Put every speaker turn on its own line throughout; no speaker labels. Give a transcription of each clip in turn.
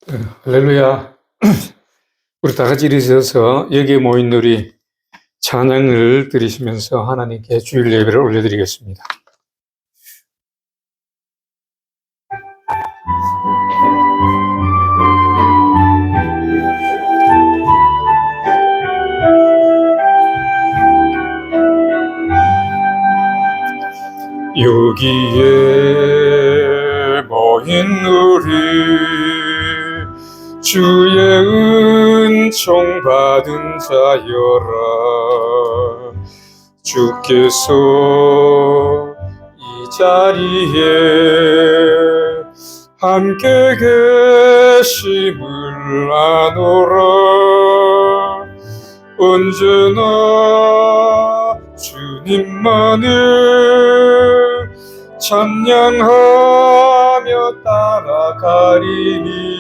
할렐루야. 우리 다 같이 일어서서 여기에 모인 우리 찬양을 드리시면서 하나님께 주일 예배를 올려드리겠습니다. 여기에 모인 우리 주의 은총 받은 자여라. 주께서 이 자리에 함께 계심을 아노라. 언제나 주님만을 찬양하며 따라가리니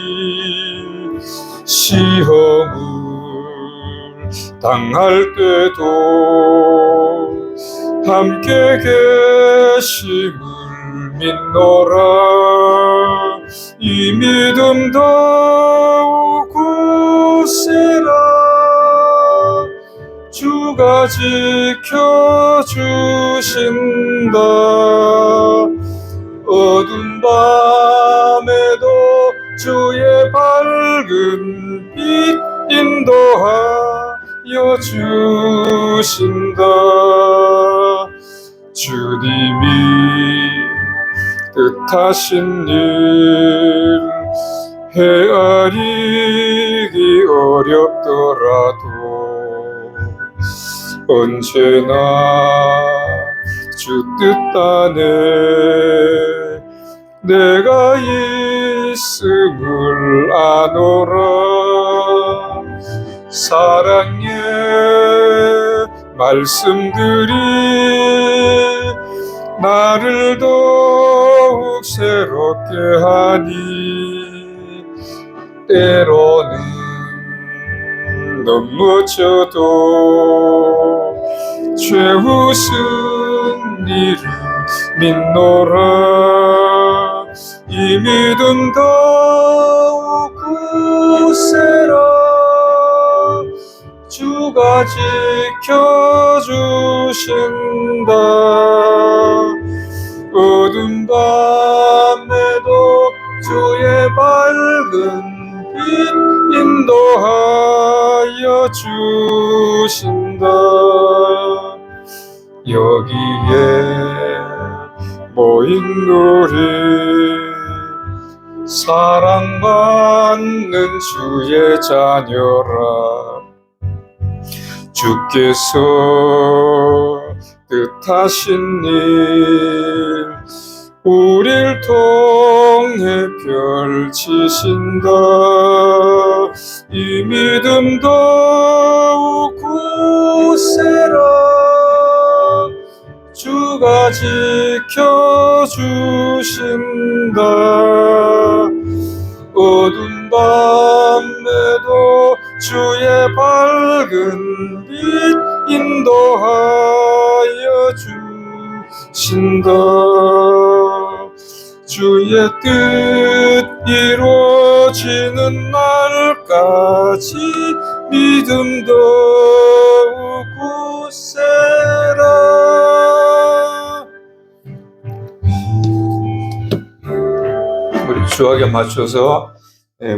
시험을 당할 때도 함께 계심을 믿노라. 이 믿음 더욱 굳세라. 주가 지켜주신다. 어두운 밤에도 주의 밝은 빛 인도하여 주신다. 주님이 뜻하신 일 헤아리기 어렵더라도 언제나 주 뜻 안에 내가 있음을 아노라. 사랑의 말씀들이 나를 더욱 새롭게 하니 때로는 넘어져도 죄우슨 일을 믿노라. 이 믿음 더욱 굳세라. 주가 지켜주신다. 어두운 밤에도 주의 밝은 빛 인도하여 주신다. 여기에 모인 우리 사랑받는 주의 자녀라. 주께서 뜻하신 일 우릴 통해 펼치신다. 이 믿음 더욱 굳세라. 주가 지켜주신다. 어두운 밤에도 주의 밝은 빛 인도하여 주신다. 주의 뜻 이루어지는 날까지 믿음 더욱 굳세라. 우리 주학에 맞춰서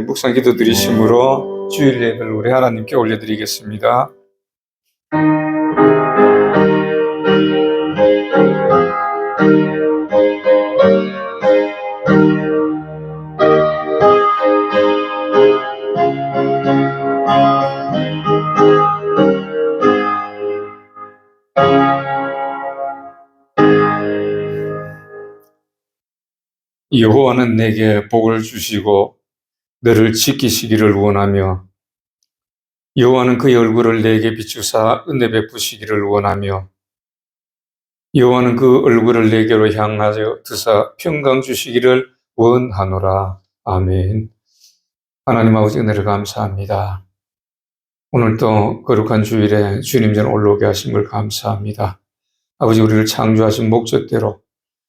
묵상 기도 드리심으로 주일 예배를 우리 하나님께 올려드리겠습니다. 여호와는 내게 복을 주시고 너를 지키시기를 원하며 여호와는 그의 얼굴을 내게 비추사 은혜 베푸시기를 원하며 여호와는 그 얼굴을 내게로 향하여 드사 평강 주시기를 원하노라. 아멘. 하나님 아버지 은혜를 감사합니다. 오늘도 거룩한 주일에 주님 전 올라오게 하심을 감사합니다. 아버지, 우리를 창조하신 목적대로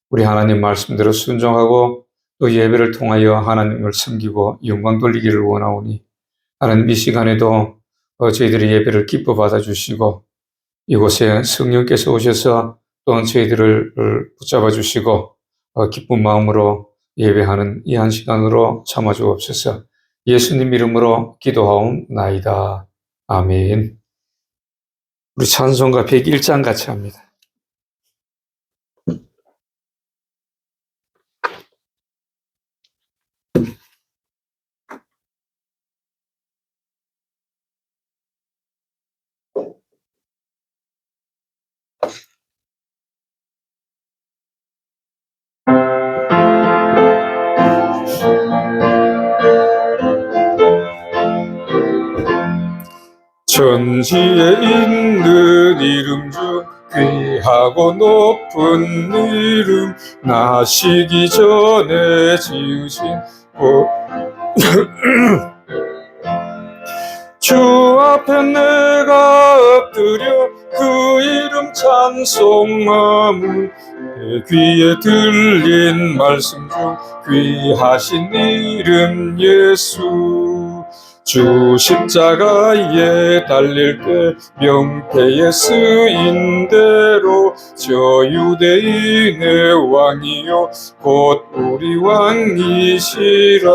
우리 하나님 말씀대로 순종하고 또 예배를 통하여 하나님을 섬기고 영광 돌리기를 원하오니 하나님 이 시간에도 저희들의 예배를 기뻐 받아주시고 이곳에 성령께서 오셔서 또한 저희들을 붙잡아 주시고 기쁜 마음으로 예배하는 이 한 시간으로 삼아 주옵소서. 예수님 이름으로 기도하옵나이다. 아멘. 우리 찬송가 101장 같이 합니다. 천지에 있는 이름 중 귀하고 높은 이름, 나시기 전에 지으신 주 앞에 내가 엎드려 그 이름 찬송하무. 내 귀에 들린 말씀 중 귀하신 이름 예수. 주 십자가에 달릴 때 명패에 쓰인 대로 저 유대인의 왕이요 곧 우리 왕이시라.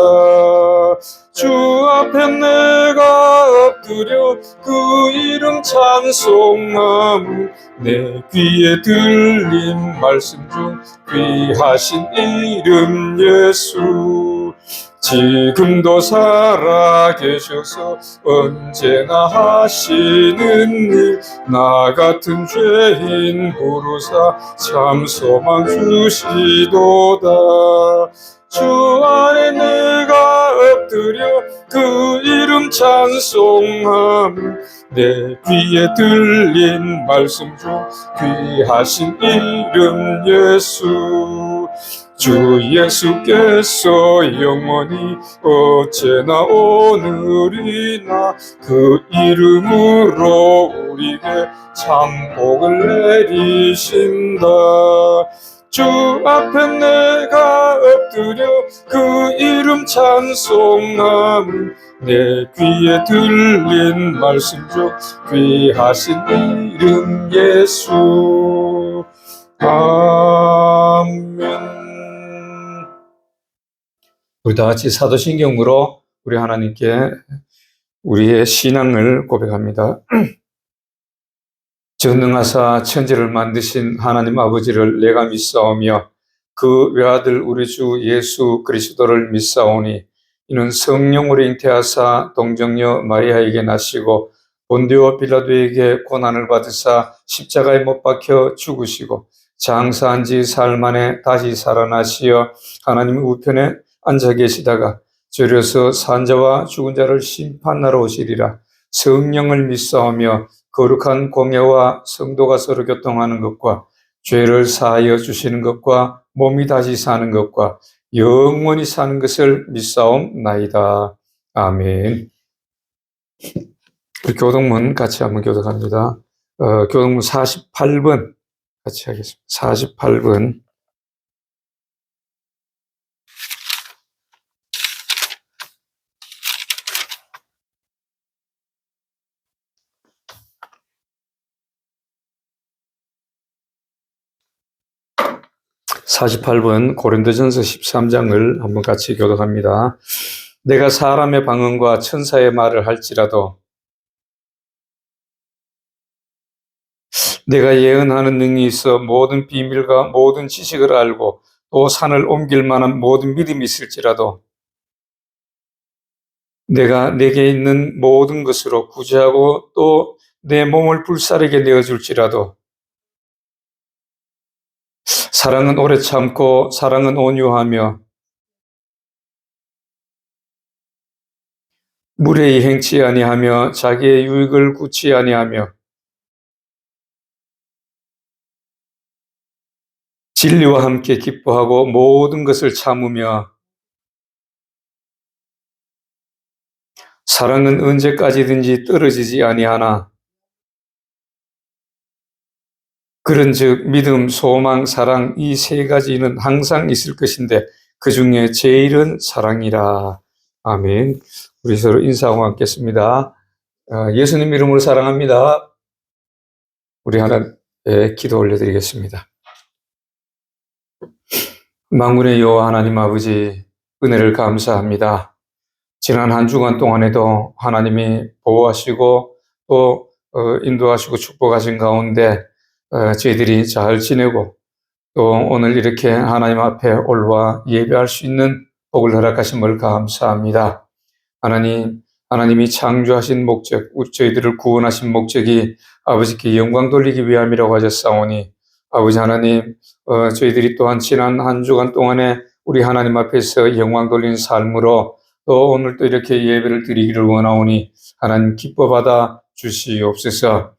주 앞에 내가 엎드려 그 이름 찬송하무. 내 귀에 들린 말씀 중 귀하신 이름 예수. 지금도 살아계셔서 언제나 하시는 일, 나 같은 죄인 부르사 참 소망 주시도다. 주 안에 내가 엎드려 그 이름 찬송함. 내 귀에 들린 말씀 중 귀하신 이름 예수. 주 예수께서 영원히 어제나 오늘이나 그 이름으로 우리에게 참 복을 내리신다. 주 앞에 내가 엎드려 그 이름 찬송함. 내 귀에 들린 말씀 중 귀하신 이름 예수. 아멘. 우리 다 같이 사도신경으로 우리 하나님께 우리의 신앙을 고백합니다. 전능하사 천지를 만드신 하나님 아버지를 내가 믿사오며 그 외아들 우리 주 예수 그리스도를 믿사오니 이는 성령으로 잉태하사 동정녀 마리아에게 나시고 본디오 빌라도에게 고난을 받으사 십자가에 못 박혀 죽으시고 장사한 지 사흘 만에 다시 살아나시어 하나님 우편에 앉아 계시다가 졸여서 산자와 죽은 자를 심판하러 오시리라. 성령을 믿사오며 거룩한 공예와 성도가 서로 교통하는 것과 죄를 사하여 주시는 것과 몸이 다시 사는 것과 영원히 사는 것을 믿사옵나이다. 아멘. 교독문 같이 한번 교독합니다. 교독문 48번 같이 하겠습니다. 48번. 고린도전서 13장을 한번 같이 교독합니다. 내가 사람의 방언과 천사의 말을 할지라도 내가 예언하는 능력이 있어 모든 비밀과 모든 지식을 알고 또 산을 옮길 만한 모든 믿음이 있을지라도 내가 내게 있는 모든 것으로 구제하고 또 내 몸을 불사르게 내어줄지라도 사랑은 오래 참고 사랑은 온유하며 무례히 행치 아니하며 자기의 유익을 굳지 아니하며 진리와 함께 기뻐하고 모든 것을 참으며 사랑은 언제까지든지 떨어지지 아니하나 그런즉 믿음, 소망, 사랑 이 세 가지는 항상 있을 것인데 그 중에 제일은 사랑이라. 아멘. 우리 서로 인사하고 앉겠습니다. 예수님 이름으로 사랑합니다. 우리 하나님께 기도 올려드리겠습니다. 만군의 여호와 하나님 아버지, 은혜를 감사합니다. 지난 한 주간 동안에도 하나님이 보호하시고 또 인도하시고 축복하신 가운데 저희들이 잘 지내고 또 오늘 이렇게 하나님 앞에 올와 예배할 수 있는 복을 허락하심을 감사합니다. 하나님이 창조하신 목적, 저희들을 구원하신 목적이 아버지께 영광 돌리기 위함이라고 하셨사오니 아버지 하나님, 저희들이 또한 지난 한 주간 동안에 우리 하나님 앞에서 영광 돌리는 삶으로 또 오늘 또 이렇게 예배를 드리기를 원하오니 하나님 기뻐 받아 주시옵소서.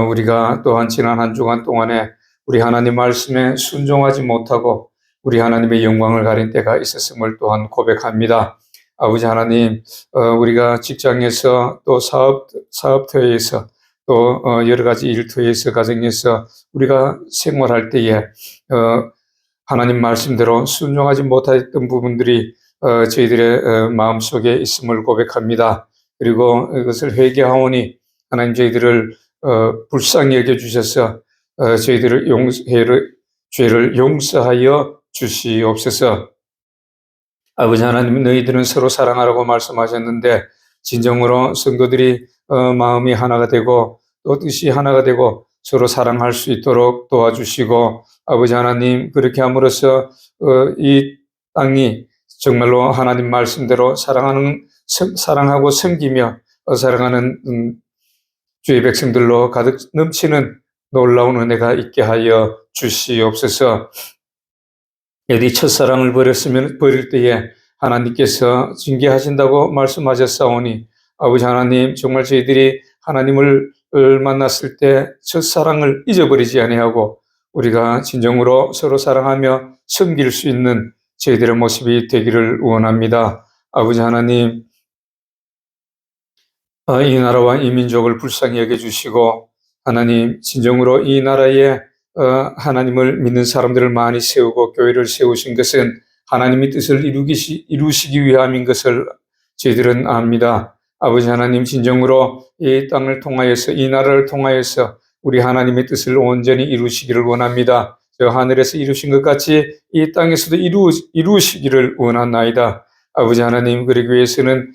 우리가 또한 지난 한 주간 동안에 우리 하나님 말씀에 순종하지 못하고 우리 하나님의 영광을 가린 때가 있었음을 또한 고백합니다. 아버지 하나님, 우리가 직장에서 또 사업터에서 또 여러 가지 일터에서 가정에서 우리가 생활할 때에 하나님 말씀대로 순종하지 못했던 부분들이 저희들의 마음속에 있음을 고백합니다. 그리고 이것을 회개하오니 하나님 저희들을 불쌍히 여겨주셔서 저희들을 죄를 용서하여 주시옵소서. 아버지 하나님, 너희들은 서로 사랑하라고 말씀하셨는데 진정으로 성도들이 마음이 하나가 되고 또 뜻이 하나가 되고 서로 사랑할 수 있도록 도와주시고 아버지 하나님, 그렇게 함으로써 이 땅이 정말로 하나님 말씀대로 사랑하고 섬기며 사랑하는 주의 백성들로 가득 넘치는 놀라운 은혜가 있게 하여 주시옵소서. 여디 첫사랑을 버릴 때에 하나님께서 징계하신다고 말씀하셨사오니 아버지 하나님, 정말 저희들이 하나님을 만났을 때 첫사랑을 잊어버리지 아니하고 우리가 진정으로 서로 사랑하며 섬길 수 있는 저희들의 모습이 되기를 원합니다. 아버지 하나님, 이 나라와 이 민족을 불쌍히 여겨주시고 하나님, 진정으로 이 나라에 하나님을 믿는 사람들을 많이 세우고 교회를 세우신 것은 하나님의 뜻을 이루시기 위함인 것을 저희들은 압니다. 아버지 하나님, 진정으로 이 땅을 통하여서 이 나라를 통하여서 우리 하나님의 뜻을 온전히 이루시기를 원합니다. 저 하늘에서 이루신 것 같이 이 땅에서도 이루시기를 원하나이다. 아버지 하나님, 그러기 위해서는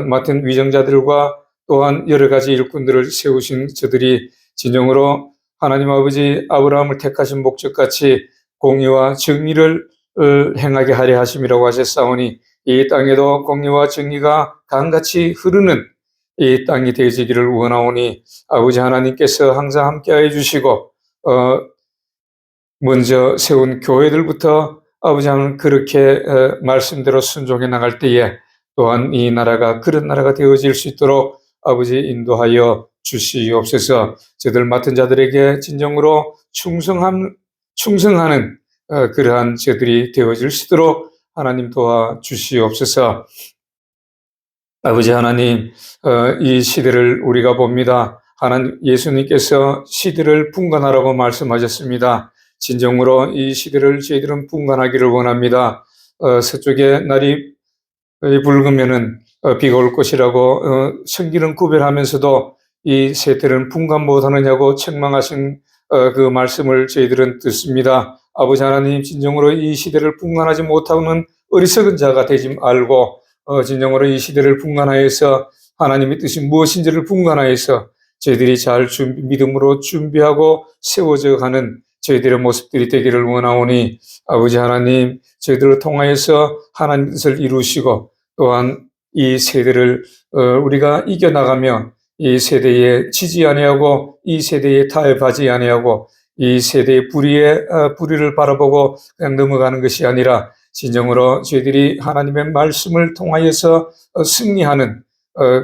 맡은 위정자들과 또한 여러 가지 일꾼들을 세우신 저들이 진정으로 하나님 아버지 아브라함을 택하신 목적같이 공의와 정의를 행하게 하려 하심이라고 하셨사오니 이 땅에도 공의와 정의가 강같이 흐르는 이 땅이 되어지기를 원하오니 아버지 하나님께서 항상 함께하여 주시고 먼저 세운 교회들부터 아버지 하나님 그렇게 말씀대로 순종해 나갈 때에 또한 이 나라가 그런 나라가 되어질 수 있도록 아버지 인도하여 주시옵소서. 저들 맡은 자들에게 진정으로 충성하는 그러한 저들이 되어질 수 있도록 하나님 도와 주시옵소서. 아버지 하나님, 이 시대를 우리가 봅니다. 하나님, 예수님께서 시대를 분간하라고 말씀하셨습니다. 진정으로 이 시대를 저희들은 분간하기를 원합니다. 서쪽에 날이 붉으면은 비가 올 것이라고 천기는 구별하면서도 이 세태는 분간 못하느냐고 책망하신 그 말씀을 저희들은 듣습니다. 아버지 하나님, 진정으로 이 시대를 분간하지 못하는 어리석은 자가 되지 말고 진정으로 이 시대를 분간하여서 하나님의 뜻이 무엇인지를 분간하여서 저희들이 잘 믿음으로 준비하고 세워져 가는 저희들의 모습들이 되기를 원하오니 아버지 하나님, 저희들을 통하여서 하나님의 뜻을 이루시고 또한 이 세대를 우리가 이겨나가며 이 세대에 지지 아니하고 이 세대에 타협하지 아니하고 이 세대의 불의를 바라보고 그냥 넘어가는 것이 아니라 진정으로 저희들이 하나님의 말씀을 통하여서 승리하는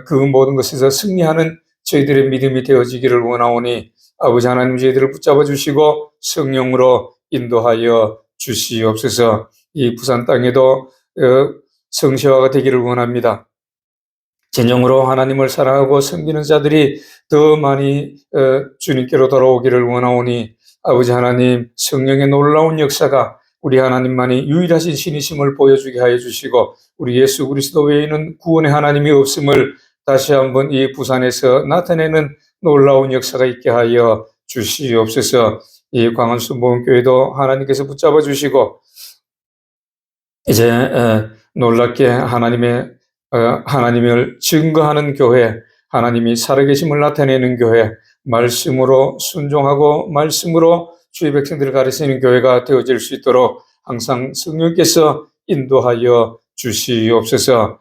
그 모든 것에서 승리하는 저희들의 믿음이 되어지기를 원하오니 아버지 하나님, 저희들을 붙잡아 주시고 성령으로 인도하여 주시옵소서. 이 부산 땅에도 성시화가 되기를 원합니다. 진정으로 하나님을 사랑하고 섬기는 자들이 더 많이 주님께로 돌아오기를 원하오니 아버지 하나님, 성령의 놀라운 역사가 우리 하나님만이 유일하신 신이심을 보여주게 하여 주시고 우리 예수 그리스도 외에는 구원의 하나님이 없음을 다시 한번 이 부산에서 나타내는 놀라운 역사가 있게 하여 주시옵소서. 이 광안순복음교회도 하나님께서 붙잡아 주시고 이제 놀랍게 하나님을 증거하는 교회, 하나님이 살아계심을 나타내는 교회, 말씀으로 순종하고 말씀으로 주의 백성들을 가르치는 교회가 되어질 수 있도록 항상 성령께서 인도하여 주시옵소서.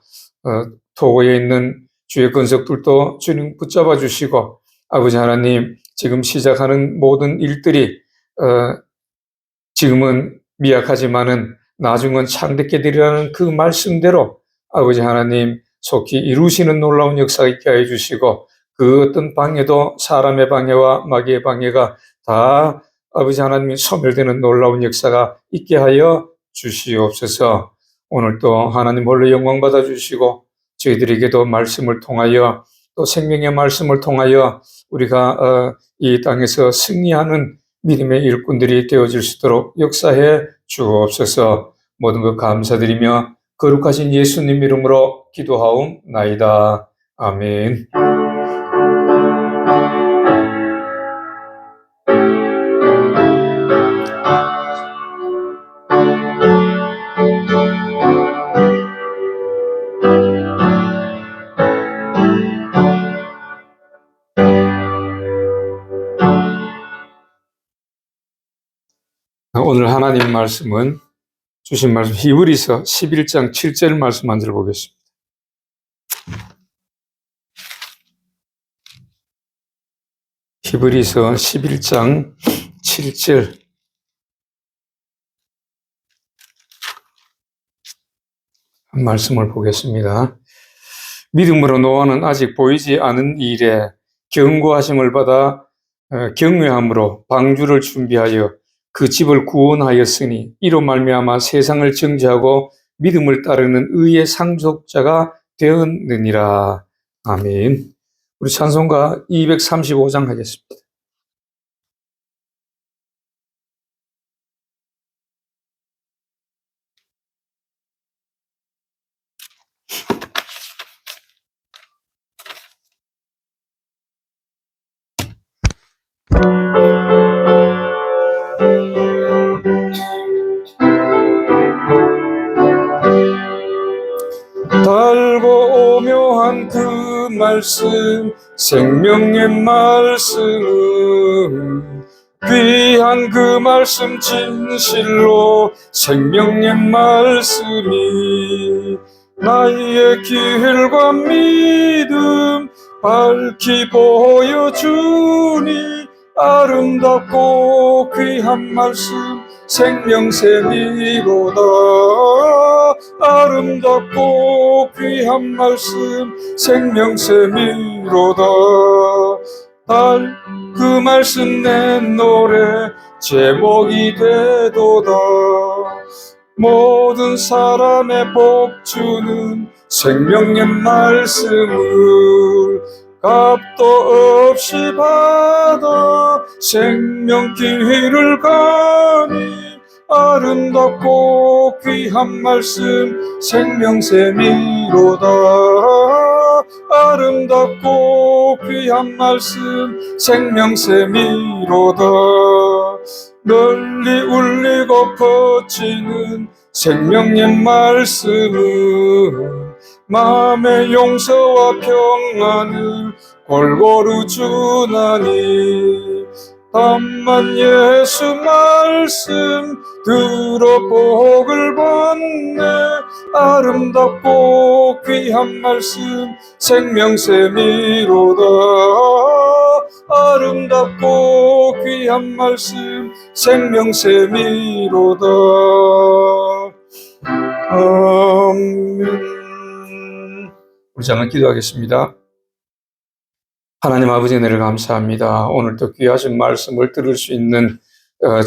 토고에 있는 주의 권속들도 주님 붙잡아 주시고 아버지 하나님 지금 시작하는 모든 일들이 지금은 미약하지만은 나중은 창대케 되리라는 그 말씀대로 아버지 하나님 속히 이루시는 놀라운 역사가 있게 하여 주시고 그 어떤 방해도 사람의 방해와 마귀의 방해가 다 아버지 하나님이 소멸되는 놀라운 역사가 있게 하여 주시옵소서. 오늘도 하나님 홀로 영광 받아 주시고 저희들에게도 말씀을 통하여 또 생명의 말씀을 통하여 우리가 이 땅에서 승리하는 믿음의 일꾼들이 되어질 수 있도록 역사해 주옵소서. 모든 것 감사드리며 거룩하신 예수님 이름으로 기도하옵나이다. 아멘. 오늘 하나님 말씀은 주신 말씀 히브리서 11장 7절 말씀 한 절 보겠습니다. 히브리서 11장 7절 한 말씀을 보겠습니다. 믿음으로 노아는 아직 보이지 않은 일에 경고하심을 받아 경외함으로 방주를 준비하여 그 집을 구원하였으니 이로 말미암아 세상을 정죄하고 믿음을 따르는 의의 상속자가 되었느니라. 아멘. 우리 찬송가 235장 하겠습니다. 달고 오묘한 그 말씀 생명의 말씀 귀한 그 말씀 진실로 생명의 말씀이 나의 길과 믿음 밝히 보여주니 아름답고 귀한 말씀 생명샘이로다. 아름답고 귀한 말씀 생명샘이로다. 그 말씀 내 노래 제목이 되도다. 모든 사람의 복주는 생명의 말씀을 값도 없이 받아 생명길을 가니 아름답고 귀한 말씀 생명샘이로다. 아름답고 귀한 말씀 생명샘이로다. 널리 울리고 퍼지는 생명의 말씀은 마음의 용서와 평안을 골고루 주나니 다만 예수 말씀 들어 복을 받네. 아름답고 귀한 말씀 생명샘이로다. 아름답고 귀한 말씀 생명샘이로다. 아멘. 우리 잠깐 기도하겠습니다. 하나님 아버지 은혜를 감사합니다. 오늘도 귀하신 말씀을 들을 수 있는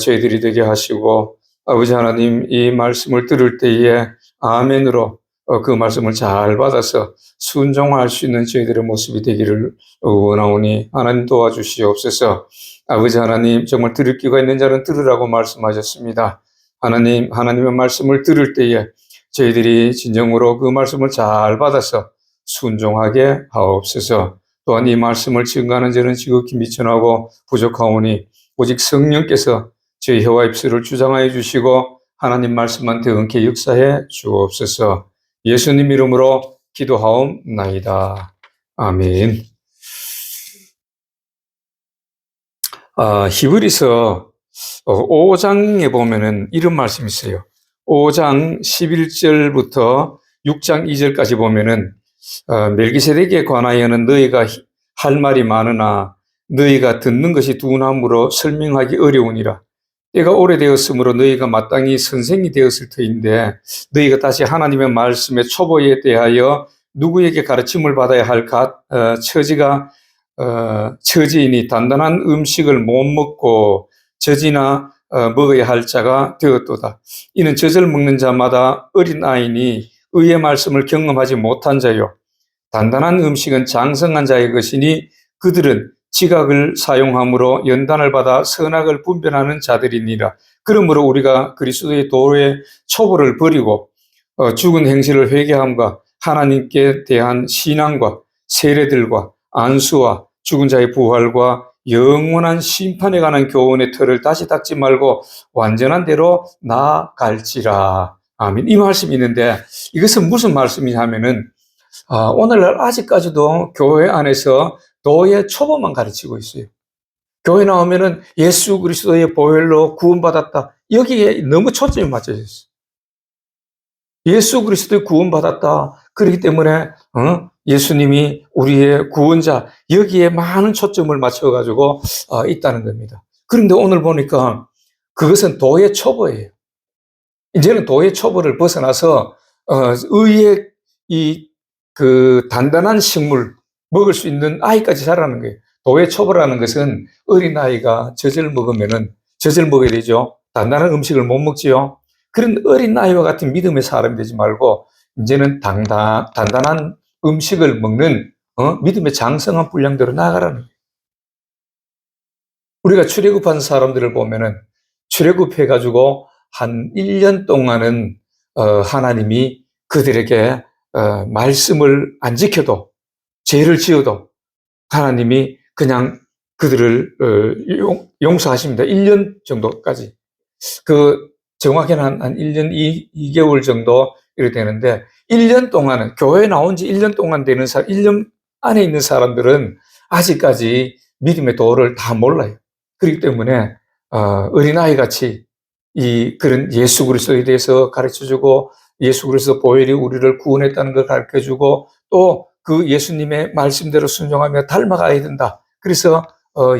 저희들이 되게 하시고 아버지 하나님 이 말씀을 들을 때에 아멘으로 그 말씀을 잘 받아서 순종할 수 있는 저희들의 모습이 되기를 원하오니 하나님 도와주시옵소서. 아버지 하나님 정말 들을 귀가 있는 자는 들으라고 말씀하셨습니다. 하나님의 말씀을 들을 때에 저희들이 진정으로 그 말씀을 잘 받아서 순종하게 하옵소서. 또한 이 말씀을 증거하는 저는 지극히 미천하고 부족하오니 오직 성령께서 저희 혀와 입술을 주장하여 주시고 하나님 말씀만 뜨겁게 역사해 주옵소서. 예수님 이름으로 기도하옵나이다. 아멘. 히브리서 5장에 보면은 이런 말씀이 있어요. 5장 11절부터 6장 2절까지 보면은 멜기세덱에 관하여는 너희가 할 말이 많으나 너희가 듣는 것이 둔함으로 설명하기 어려우니라. 때가 오래되었으므로 너희가 마땅히 선생이 되었을 터인데 너희가 다시 하나님의 말씀의 초보에 대하여 누구에게 가르침을 받아야 할 처지이니 단단한 음식을 못 먹고 젖이나 먹어야 할 자가 되었도다. 이는 젖을 먹는 자마다 어린아이니 의의 말씀을 경험하지 못한 자요. 단단한 음식은 장성한 자의 것이니 그들은 지각을 사용함으로 연단을 받아 선악을 분별하는 자들이니라. 그러므로 우리가 그리스도의 도의 초보를 버리고 죽은 행실을 회개함과 하나님께 대한 신앙과 세례들과 안수와 죽은 자의 부활과 영원한 심판에 관한 교훈의 틀을 다시 닦지 말고 완전한 대로 나아갈지라. 아멘. 이 말씀이 있는데 이것은 무슨 말씀이냐면은 오늘날 아직까지도 교회 안에서 도의 초보만 가르치고 있어요. 교회 나오면은 예수 그리스도의 보혈로 구원받았다. 여기에 너무 초점이 맞춰져 있어요. 예수 그리스도의 구원받았다. 그렇기 때문에 예수님이 우리의 구원자, 여기에 많은 초점을 맞춰가지고 있다는 겁니다. 그런데 오늘 보니까 그것은 도의 초보예요. 이제는 도의 초보를 벗어나서 의의 그 단단한 식물, 먹을 수 있는 아이까지 자라는 거예요. 도의 초보라는 것은 어린아이가 젖을 먹어야 되죠. 단단한 음식을 못 먹지요. 그런 어린아이와 같은 믿음의 사람이 되지 말고 이제는 단단한 음식을 먹는 믿음의 장성한 분량대로 나아가라는 거예요. 우리가 출애굽한 사람들을 보면은 출애굽해가지고 한 1년 동안은 하나님이 그들에게 말씀을 안 지켜도 죄를 지어도 하나님이 그냥 그들을 용서하십니다. 1년 정도까지. 정확히는 한 1년 2개월 정도 이렇게 되는데 1년 동안은 교회 나온 지 1년 동안 되는 1년 안에 있는 사람들은 아직까지 믿음의 도를 다 몰라요. 그렇기 때문에 어린아이 같이 그런 예수 그리스도에 대해서 가르쳐주고 예수 그리스도 보혈이 우리를 구원했다는 걸 가르쳐주고 또 그 예수님의 말씀대로 순종하며 닮아가야 된다. 그래서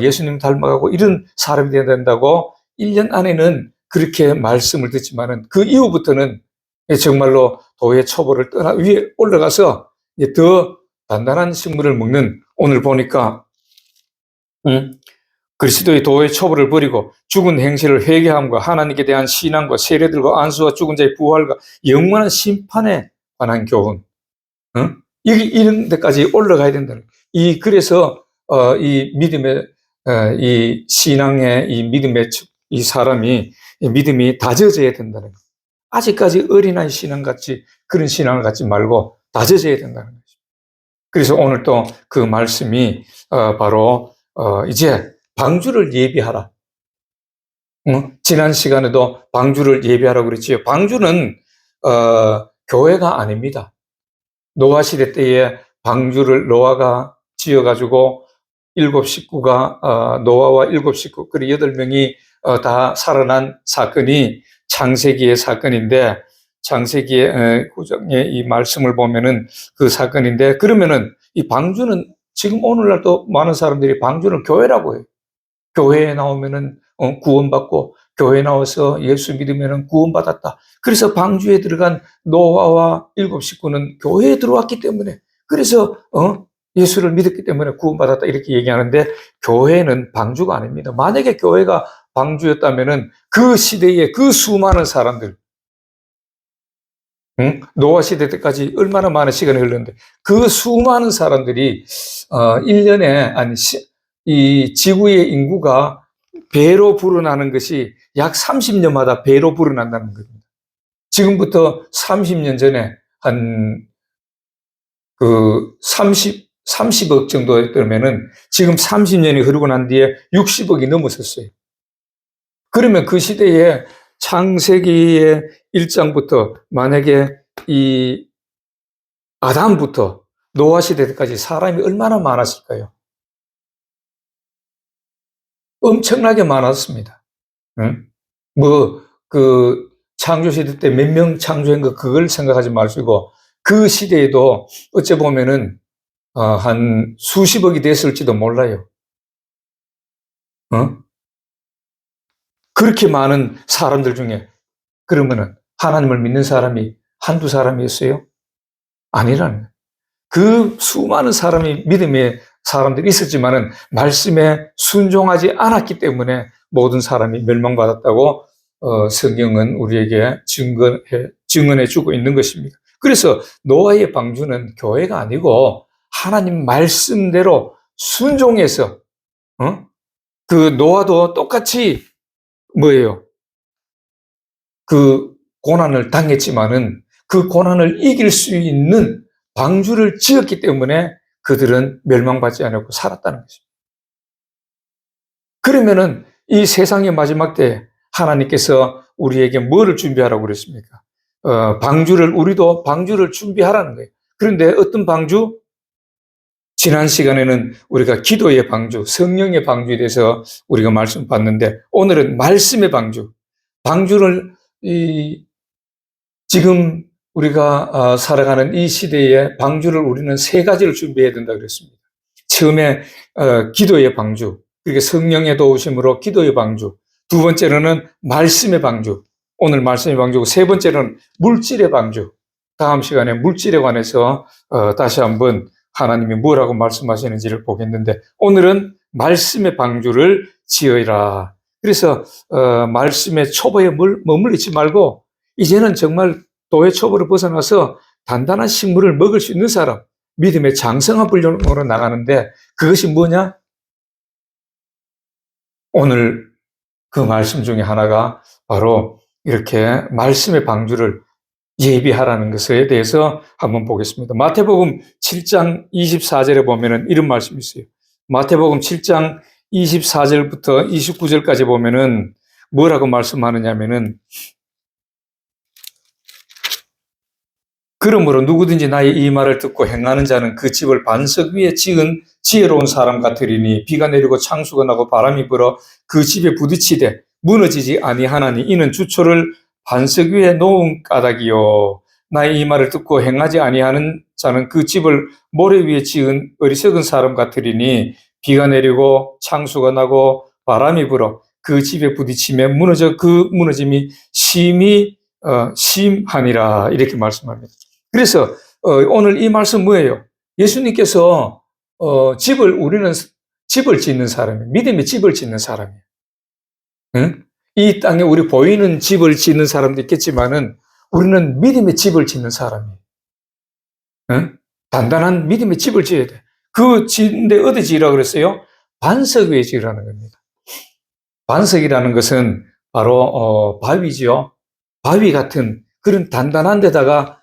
예수님 닮아가고 이런 사람이 되어야 된다고 1년 안에는 그렇게 말씀을 듣지만은 그 이후부터는 정말로 도의 초보를 떠나 위에 올라가서 더 단단한 식물을 먹는 오늘 보니까 그리스도의 도의 초보를 버리고 죽은 행실을 회개함과 하나님께 대한 신앙과 세례들과 안수와 죽은 자의 부활과 영원한 심판에 관한 교훈, 이런 데까지 올라가야 된다는 거예요. 그래서 이 믿음의 이 신앙의 이 믿음의 이 사람이 믿음이 다져져야 된다는 거예요. 아직까지 어린아이 신앙같이 그런 신앙을 갖지 말고 다져져야 된다는 거죠. 그래서 오늘 또 그 말씀이 바로 이제 방주를 예비하라. 지난 시간에도 방주를 예비하라고 그랬지요. 방주는 교회가 아닙니다. 노아 시대 때에 방주를 노아가 지어가지고 7식구가 노아와 7식구 그리고 8명이 다 살아난 사건이 창세기의 사건인데 창세기의 구정의 이 말씀을 보면은 그 사건인데 그러면은 이 방주는 지금 오늘날도 많은 사람들이 방주를 교회라고 해요. 교회에 나오면은 구원받고 교회에 나와서 예수 믿으면은 구원받았다. 그래서 방주에 들어간 노아와 7식구는 교회에 들어왔기 때문에 그래서 예수를 믿었기 때문에 구원받았다 이렇게 얘기하는데 교회는 방주가 아닙니다. 만약에 교회가 방주였다면은 그 시대에 그 수많은 사람들 노아 시대 때까지 얼마나 많은 시간이 흘렀는데 그 수많은 사람들이 1년에 이 지구의 인구가 배로 불어나는 것이 약 30년마다 배로 불어난다는 겁니다. 지금부터 30년 전에 한 그 30억 정도였다면은 지금 30년이 흐르고 난 뒤에 60억이 넘어섰어요. 그러면 그 시대에 창세기의 1장부터 만약에 이 아담부터 노아 시대까지 사람이 얼마나 많았을까요? 엄청나게 많았습니다. 응? 그 창조 시대 때 몇 명 창조한 거 그걸 생각하지 마시고 그 시대에도 어찌 보면은 한 수십억이 됐을지도 몰라요. 그렇게 많은 사람들 중에 그러면은 하나님을 믿는 사람이 한두 사람이었어요? 아니라는 거예요. 그 수많은 사람이 믿음의 사람들이 있었지만은 말씀에 순종하지 않았기 때문에 모든 사람이 멸망받았다고 성경은 우리에게 증언해 주고 있는 것입니다. 그래서 노아의 방주는 교회가 아니고 하나님 말씀대로 순종해서 그 노아도 똑같이 뭐예요? 그 고난을 당했지만은 그 고난을 이길 수 있는 방주를 지었기 때문에 그들은 멸망받지 않았고 살았다는 것입니다. 그러면은 이 세상의 마지막 때 하나님께서 우리에게 뭐를 준비하라고 그랬습니까? 우리도 방주를 준비하라는 거예요. 그런데 어떤 방주? 지난 시간에는 우리가 기도의 방주, 성령의 방주에 대해서 우리가 말씀 봤는데 오늘은 말씀의 방주. 방주를 지금 우리가 살아가는 이 시대에 방주를 우리는 세 가지를 준비해야 된다 그랬습니다. 처음에 기도의 방주, 그리고 성령의 도우심으로 기도의 방주. 두 번째로는 말씀의 방주, 오늘 말씀의 방주고 세 번째로는 물질의 방주. 다음 시간에 물질에 관해서 다시 한번 하나님이 뭐라고 말씀하시는지를 보겠는데 오늘은 말씀의 방주를 지어라. 그래서 말씀의 초보에 머물러 있지 말고 이제는 정말 도의 초보를 벗어나서 단단한 식물을 먹을 수 있는 사람, 믿음의 장성한 분량으로 나가는데 그것이 뭐냐? 오늘 그 말씀 중에 하나가 바로 이렇게 말씀의 방주를 예비하라는 것에 대해서 한번 보겠습니다. 마태복음 7장 24절에 보면은 이런 말씀이 있어요. 마태복음 7장 24절부터 29절까지 보면은 뭐라고 말씀하느냐면은 그러므로 누구든지 나의 이 말을 듣고 행하는 자는 그 집을 반석 위에 지은 지혜로운 사람 같으리니 비가 내리고 창수가 나고 바람이 불어 그 집에 부딪히되 무너지지 아니하나니 이는 주초를 반석 위에 놓은 까닭이요. 나의 이 말을 듣고 행하지 아니하는 자는 그 집을 모래 위에 지은 어리석은 사람 같으리니 비가 내리고 창수가 나고 바람이 불어 그 집에 부딪히며 무너져 그 무너짐이 심하니라 이렇게 말씀합니다. 그래서 오늘 이 말씀 뭐예요? 예수님께서 우리는 집을 짓는 사람이에요. 믿음의 집을 짓는 사람이에요. 응? 이 땅에 우리 보이는 집을 짓는 사람도 있겠지만은 우리는 믿음의 집을 짓는 사람이에요. 응? 단단한 믿음의 집을 지어야 돼. 그 짓는데 어디 지으라고 그랬어요? 반석 위에 지으라는 겁니다. 반석이라는 것은 바로 바위죠. 바위 같은 그런 단단한 데다가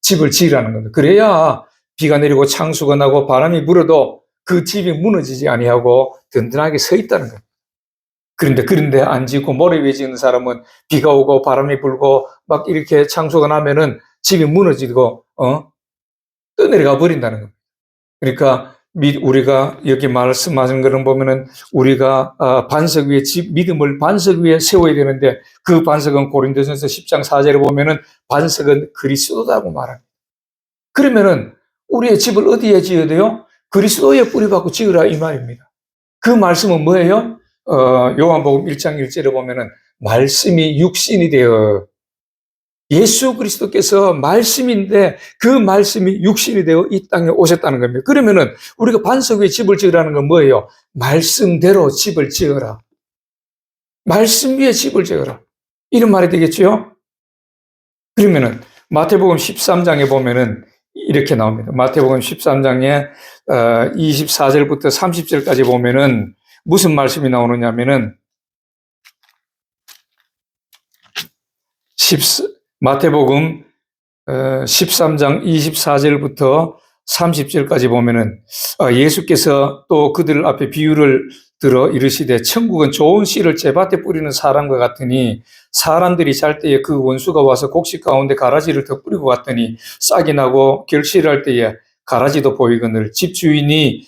집을 지으라는 겁니다. 그래야 비가 내리고 창수가 나고 바람이 불어도 그 집이 무너지지 아니하고 든든하게 서 있다는 겁니다. 그런데 안 짓고 모래 위에 짓는 사람은 비가 오고 바람이 불고 막 이렇게 창수가 나면은 집이 무너지고 떠내려가 버린다는 겁니다. 그러니까 우리가 여기 말씀하신 거를 보면은 우리가 반석 위에 믿음을 반석 위에 세워야 되는데 그 반석은 고린도전서 10장 4절에 보면은 반석은 그리스도다고 말합니다. 그러면은 우리의 집을 어디에 지어야 돼요? 그리스도에 뿌리박고 지으라 이 말입니다. 그 말씀은 뭐예요? 요한복음 1장 1절에 보면은 말씀이 육신이 되어 예수 그리스도께서 말씀인데 그 말씀이 육신이 되어 이 땅에 오셨다는 겁니다. 그러면은 우리가 반석 위에 집을 지으라는 건 뭐예요? 말씀대로 집을 지어라. 말씀 위에 집을 지어라. 이런 말이 되겠죠? 그러면은 마태복음 13장에 보면은 이렇게 나옵니다. 마태복음 13장에 24절부터 30절까지 보면은 무슨 말씀이 나오느냐면은 마태복음 13장 24절부터 30절까지 보면은 예수께서 또 그들 앞에 비유를 들어 이르시되 천국은 좋은 씨를 제밭에 뿌리는 사람과 같으니 사람들이 잘 때에 그 원수가 와서 곡식 가운데 가라지를 더 뿌리고 갔더니 싹이 나고 결실할 때에 가라지도 보이거늘 집주인의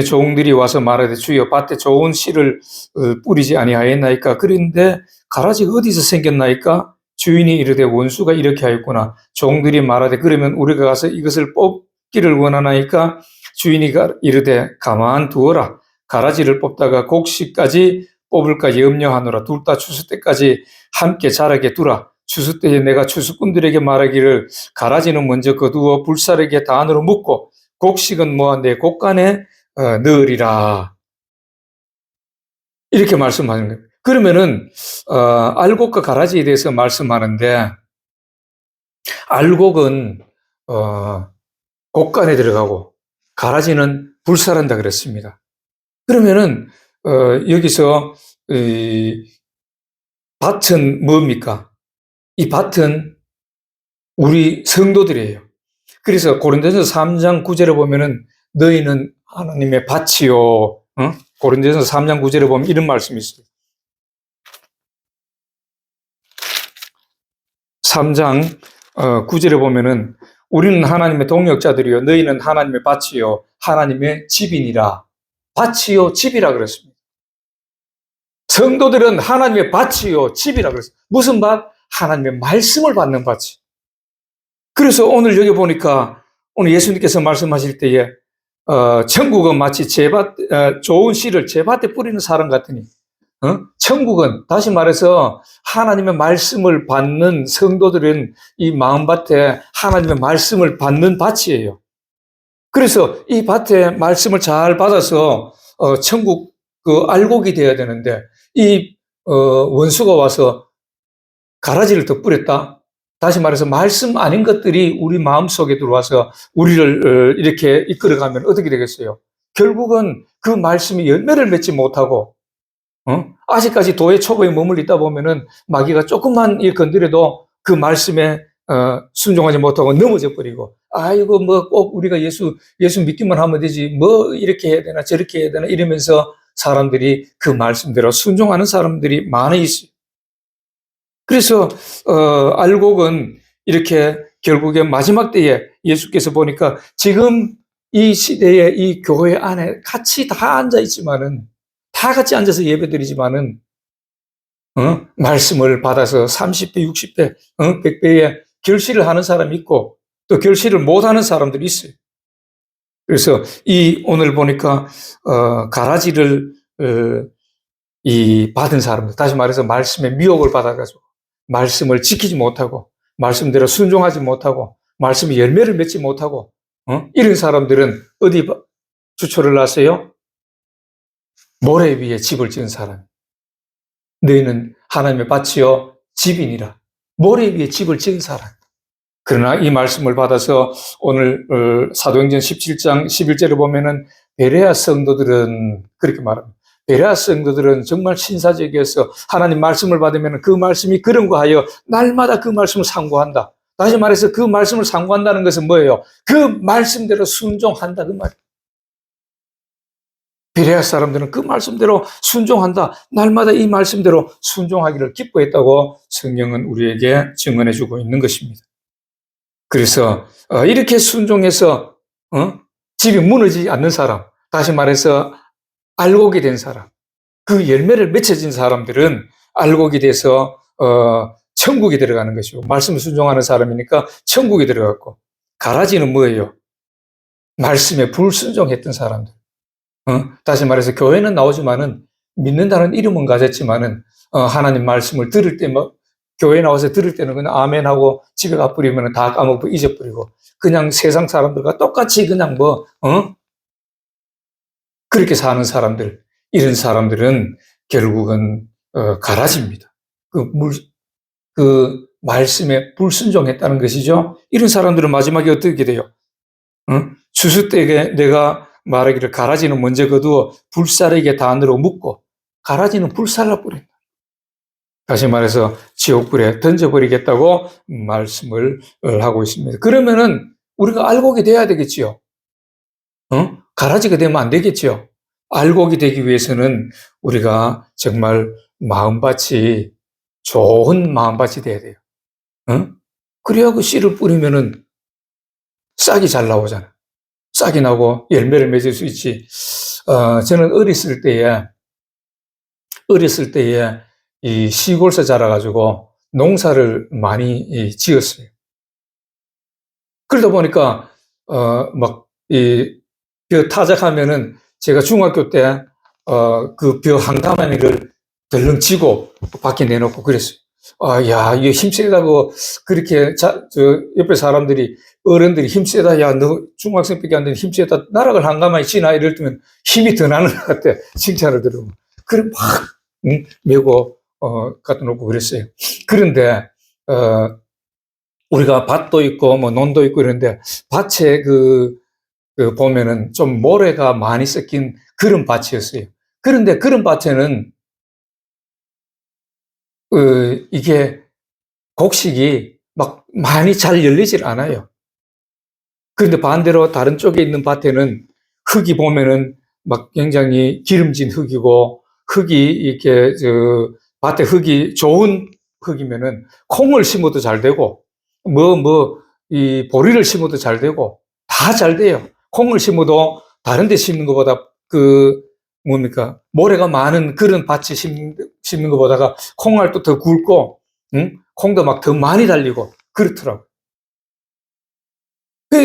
종들이 와서 말하되 주여 밭에 좋은 씨를 뿌리지 아니하였나이까. 그런데 가라지가 어디서 생겼나이까? 주인이 이르되 원수가 이렇게 하였구나. 종들이 말하되 그러면 우리가 가서 이것을 뽑기를 원하나이까? 주인이 이르되 가만 두어라. 가라지를 뽑다가 곡식까지 뽑을까 염려하노라. 둘 다 추수 때까지 함께 자라게 두라. 추수 때에 내가 추수꾼들에게 말하기를 가라지는 먼저 거두어 불사르게 단으로 묶고 곡식은 내 곡간에 넣으리라. 이렇게 말씀하는 거예요. 그러면은 알곡과 가라지에 대해서 말씀하는데 알곡은 곡간에 들어가고 가라지는 불사른다 그랬습니다. 그러면은 여기서 밭은 뭡니까? 이 밭은 우리 성도들이에요. 그래서 고린도전서 3장 9절에 보면은 너희는 하나님의 밭이요. 고린도전서 3장 9절에 보면 이런 말씀이 있어요. 3장 9절에 보면은 우리는 하나님의 동역자들이요 너희는 하나님의 밭이요 하나님의 집이니라. 밭이요 집이라 그랬습니다. 성도들은 하나님의 밭이요 집이라 그랬어요. 무슨 밭? 하나님의 말씀을 받는 밭이. 그래서 오늘 여기 보니까 오늘 예수님께서 말씀하실 때에 천국은 마치 좋은 씨를 제밭에 뿌리는 사람 같으니 천국은 다시 말해서 하나님의 말씀을 받는 성도들은 이 마음밭에 하나님의 말씀을 받는 밭이에요. 그래서 이 밭에 말씀을 잘 받아서 천국 알곡이 되어야 되는데 이 원수가 와서 가라지를 더 뿌렸다. 다시 말해서 말씀 아닌 것들이 우리 마음속에 들어와서 우리를 이렇게 이끌어가면 어떻게 되겠어요? 결국은 그 말씀이 열매를 맺지 못하고 아직까지 도의 초보에 머물리다 보면은 마귀가 조금만 건드려도 그 말씀에 순종하지 못하고 넘어져 버리고 아이고 꼭 우리가 예수 믿기만 하면 되지 이렇게 해야 되나 저렇게 해야 되나 이러면서 사람들이 그 말씀대로 순종하는 사람들이 많이 있어요. 그래서 알곡은 이렇게 결국에 마지막 때에 예수께서 보니까 지금 이 시대에 이 교회 안에 같이 다 앉아 있지만은 다 같이 앉아서 예배드리지만은 말씀을 받아서 30배, 60배, 100배의 결실을 하는 사람이 있고 또 결실을 못하는 사람들이 있어요. 그래서 오늘 보니까 가라지를 받은 사람들, 다시 말해서 말씀의 미혹을 받아가지고 말씀을 지키지 못하고 말씀대로 순종하지 못하고 말씀의 열매를 맺지 못하고 이런 사람들은 어디 주초를 놨어요? 모래 위에 집을 지은 사람. 너희는 하나님의 밭이요 집이니라. 모래 위에 집을 지은 사람. 그러나 이 말씀을 받아서 오늘 사도행전 17장 11절에 보면은 베레아 성도들은 그렇게 말합니다. 베레아 성도들은 정말 신사적이어서 하나님 말씀을 받으면 그 말씀이 그런 거 하여 날마다 그 말씀을 상고한다. 다시 말해서 그 말씀을 상고한다는 것은 뭐예요? 그 말씀대로 순종한다 그 말. 베레아 사람들은 그 말씀대로 순종한다. 날마다 이 말씀대로 순종하기를 기뻐했다고 성경은 우리에게 증언해 주고 있는 것입니다. 그래서 이렇게 순종해서 집이 무너지지 않는 사람, 다시 말해서 알곡이 된 사람, 그 열매를 맺혀진 사람들은 알곡이 돼서 천국에 들어가는 것이고 말씀을 순종하는 사람이니까 천국에 들어갔고 가라지는 뭐예요? 말씀에 불순종했던 사람들. 다시 말해서 교회는 나오지만은 믿는다는 이름은 가졌지만은 하나님 말씀을 들을 때 교회 나와서 들을 때는 그냥 아멘하고 집에 가버리면 다 까먹고 잊어버리고 그냥 세상 사람들과 똑같이 그냥 그렇게 사는 사람들, 이런 사람들은 결국은 가라지입니다. 그 말씀에 불순종했다는 것이죠. 이런 사람들은 마지막에 어떻게 돼요? 추수 때에 내가 말하기를 가라지는 먼저 거두어 불사르게 단으로 묶고 가라지는 불살라 버린다. 다시 말해서 지옥불에 던져버리겠다고 말씀을 하고 있습니다. 그러면은 우리가 알곡이 돼야 되겠지요. 가라지가 되면 안 되겠지요. 알곡이 되기 위해서는 우리가 정말 마음밭이 좋은 마음밭이 돼야 돼요. 그래야 그 씨를 뿌리면은 싹이 잘 나오잖아. 싹이 나고 열매를 맺을 수 있지. 저는 어렸을 때에 이 시골서 자라가지고 농사를 많이 지었어요. 그러다 보니까, 벼 타작하면은 제가 중학교 때, 그 벼 한 가마니를 덜렁 치고 밖에 내놓고 그랬어요. 야, 이게 힘세다고 그렇게 옆에 사람들이, 어른들이 힘세다. 야, 너 중학생밖에 안 되는 힘세다. 나락을 한 가마니 치나 이럴 때면 힘이 더 나는 것 같아. 칭찬을 들으면. 그래, 막, 메고, 갖다 놓고 그랬어요. 그런데, 우리가 밭도 있고, 논도 있고 이런데, 밭에 보면은 좀 모래가 많이 섞인 그런 밭이었어요. 그런데 그런 밭에는, 이게 곡식이 막 많이 잘 열리질 않아요. 그런데 반대로 다른 쪽에 있는 밭에는 흙이 보면은 막 굉장히 기름진 흙이고, 흙이 이렇게, 밭에 흙이 좋은 흙이면은 콩을 심어도 잘 되고, 이 보리를 심어도 잘 되고, 다 잘 돼요. 콩을 심어도 다른 데 심는 것보다 모래가 많은 그런 밭에 심는 것보다가 콩알도 더 굵고, 콩도 막 더 많이 달리고, 그렇더라고요.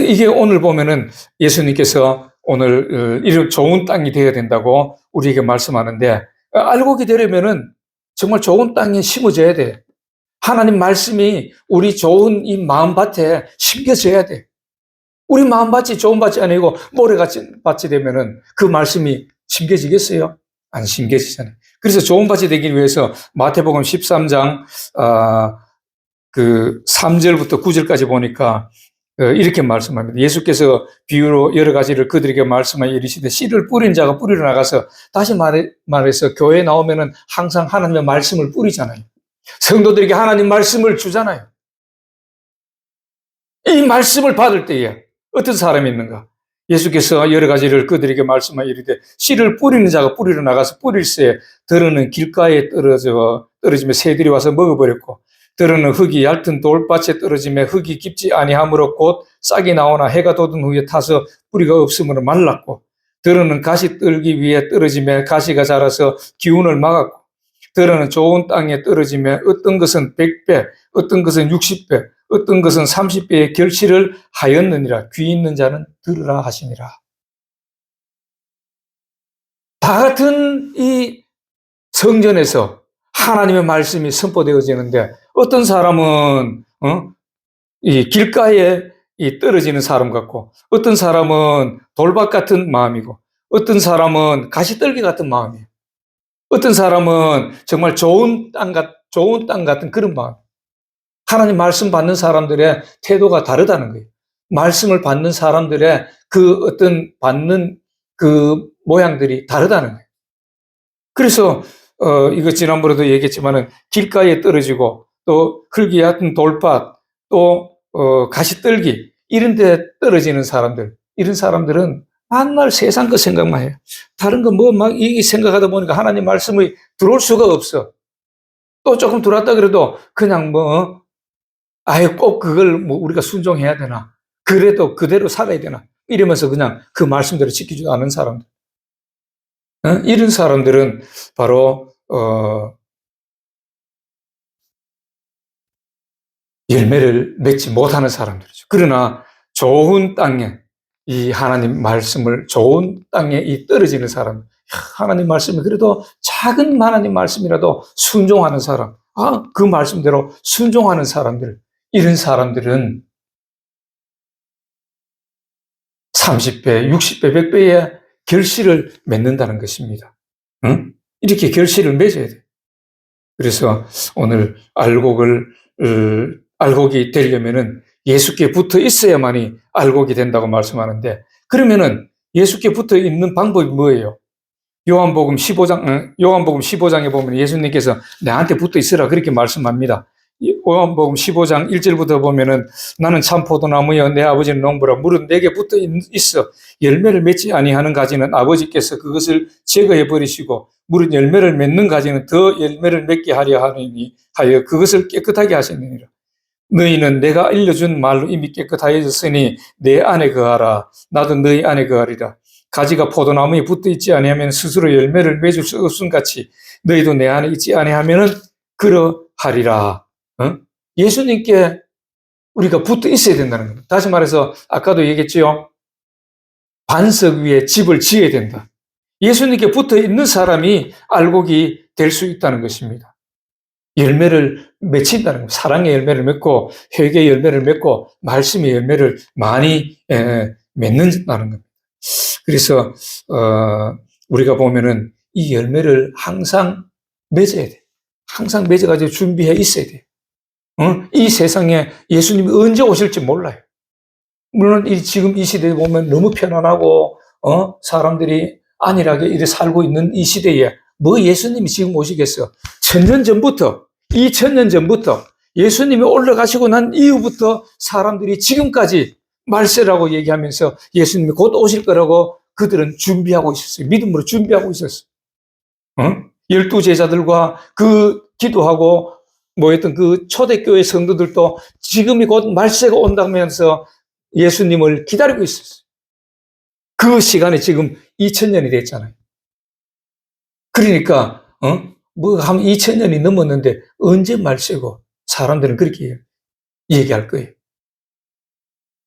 이게 오늘 보면은 예수님께서 오늘 이런 좋은 땅이 되어야 된다고 우리에게 말씀하는데, 알곡이 되려면은 정말 좋은 땅에 심어져야 돼. 하나님 말씀이 우리 좋은 이 마음밭에 심겨져야 돼. 우리 마음밭이 좋은 밭이 아니고 모래같이 밭이 되면은 그 말씀이 심겨지겠어요? 안 심겨지잖아요. 그래서 좋은 밭이 되기 위해서 마태복음 13장 3절부터 9절까지 보니까 이렇게 말씀합니다. 예수께서 비유로 여러 가지를 그들에게 말씀하여 이르시되 씨를 뿌린 자가 뿌리러 나가서, 다시 말해서 교회에 나오면은 항상 하나님의 말씀을 뿌리잖아요. 성도들에게 하나님 말씀을 주잖아요. 이 말씀을 받을 때에 어떤 사람이 있는가? 예수께서 여러 가지를 그들에게 말씀하여 이르되 씨를 뿌리는 자가 뿌리러 나가서 뿌릴새 들어는 길가에 떨어지며 새들이 와서 먹어버렸고, 들어는 흙이 얇은 돌밭에 떨어지며 흙이 깊지 아니하므로 곧 싹이 나오나 해가 돋은 후에 타서 뿌리가 없으므로 말랐고, 들어는 가시 떨기 위해 떨어지며 가시가 자라서 기운을 막았고, 들어는 좋은 땅에 떨어지며 어떤 것은 100배, 어떤 것은 60배, 어떤 것은 30배의 결실을 하였느니라. 귀 있는 자는 들으라 하시니라. 다 같은 이 성전에서 하나님의 말씀이 선포되어지는데, 어떤 사람은 이 길가에 떨어지는 사람 같고, 어떤 사람은 돌밭 같은 마음이고, 어떤 사람은 가시떨기 같은 마음이에요. 어떤 사람은 정말 좋은 땅 같은 그런 마음. 하나님 말씀 받는 사람들의 태도가 다르다는 거예요. 말씀을 받는 사람들의 그 어떤 받는 그 모양들이 다르다는 거예요. 그래서 이거 지난번에도 얘기했지만은 길가에 떨어지고, 또 흙이 얕은 돌밭, 또 가시떨기 이런 데 떨어지는 사람들, 이런 사람들은 맨날 세상 거 생각만 해요. 다른 거 막 이 생각하다 보니까 하나님 말씀이 들어올 수가 없어. 또 조금 들어왔다 그래도 그냥 아예 꼭 그걸 우리가 순종해야 되나? 그래도 그대로 살아야 되나? 이러면서 그냥 그 말씀대로 지키지도 않은 사람들. 이런 사람들은 바로 열매를 맺지 못하는 사람들이죠. 그러나 좋은 땅에 이 하나님 말씀을 좋은 땅에 떨어지는 사람, 하나님 말씀이 그래도 작은 하나님 말씀이라도 순종하는 사람, 그 말씀대로 순종하는 사람들, 이런 사람들은 30배, 60배, 100배의 결실을 맺는다는 것입니다. 이렇게 결실을 맺어야 돼요. 그래서 오늘 알곡이 되려면은 예수께 붙어 있어야만이 알곡이 된다고 말씀하는데, 그러면은 예수께 붙어 있는 방법이 뭐예요? 요한복음 15장에 보면 예수님께서 나한테 붙어 있으라 그렇게 말씀합니다. 요한복음 15장 1절부터 보면은 나는 참 포도나무여 내 아버지는 농부라 물은 내게 붙어 있어 열매를 맺지 아니하는 가지는 아버지께서 그것을 제거해 버리시고 물은 열매를 맺는 가지는 더 열매를 맺게 하려 하느니 하여 그것을 깨끗하게 하시느니라. 너희는 내가 알려준 말로 이미 깨끗하여졌으니 내 안에 거하라. 나도 너희 안에 거하리라. 가지가 포도나무에 붙어 있지 아니하면 스스로 열매를 맺을 수 없음 같이 너희도 내 안에 있지 아니하면은 그러하리라. 예수님께 우리가 붙어 있어야 된다는 겁니다. 다시 말해서 아까도 얘기했죠. 반석 위에 집을 지어야 된다. 예수님께 붙어 있는 사람이 알곡이 될 수 있다는 것입니다. 열매를 맺힌다는 겁니다. 사랑의 열매를 맺고 회개의 열매를 맺고 말씀의 열매를 많이 맺는다는 겁니다. 그래서 우리가 보면은 이 열매를 항상 맺어야 돼. 항상 맺어가지고 준비해 있어야 돼. 이 세상에 예수님이 언제 오실지 몰라요. 물론 지금 이 시대에 보면 너무 편안하고 사람들이 안일하게 이렇게 살고 있는 이 시대에 뭐 예수님이 지금 오시겠어? 1000년 전부터 2000년 전부터 예수님이 올라가시고 난 이후부터 사람들이 지금까지 말세라고 얘기하면서 예수님이 곧 오실 거라고 그들은 준비하고 있었어요. 믿음으로 준비하고 있었어요. 12제자들과 그 기도하고 모였던 그 초대교회 성도들도 지금이 곧 말세가 온다면서 예수님을 기다리고 있었어요. 그 시간이 지금 2000년이 됐잖아요. 그러니까 뭐 한 2000년이 넘었는데 언제 말세고 사람들은 그렇게 얘기할 거예요.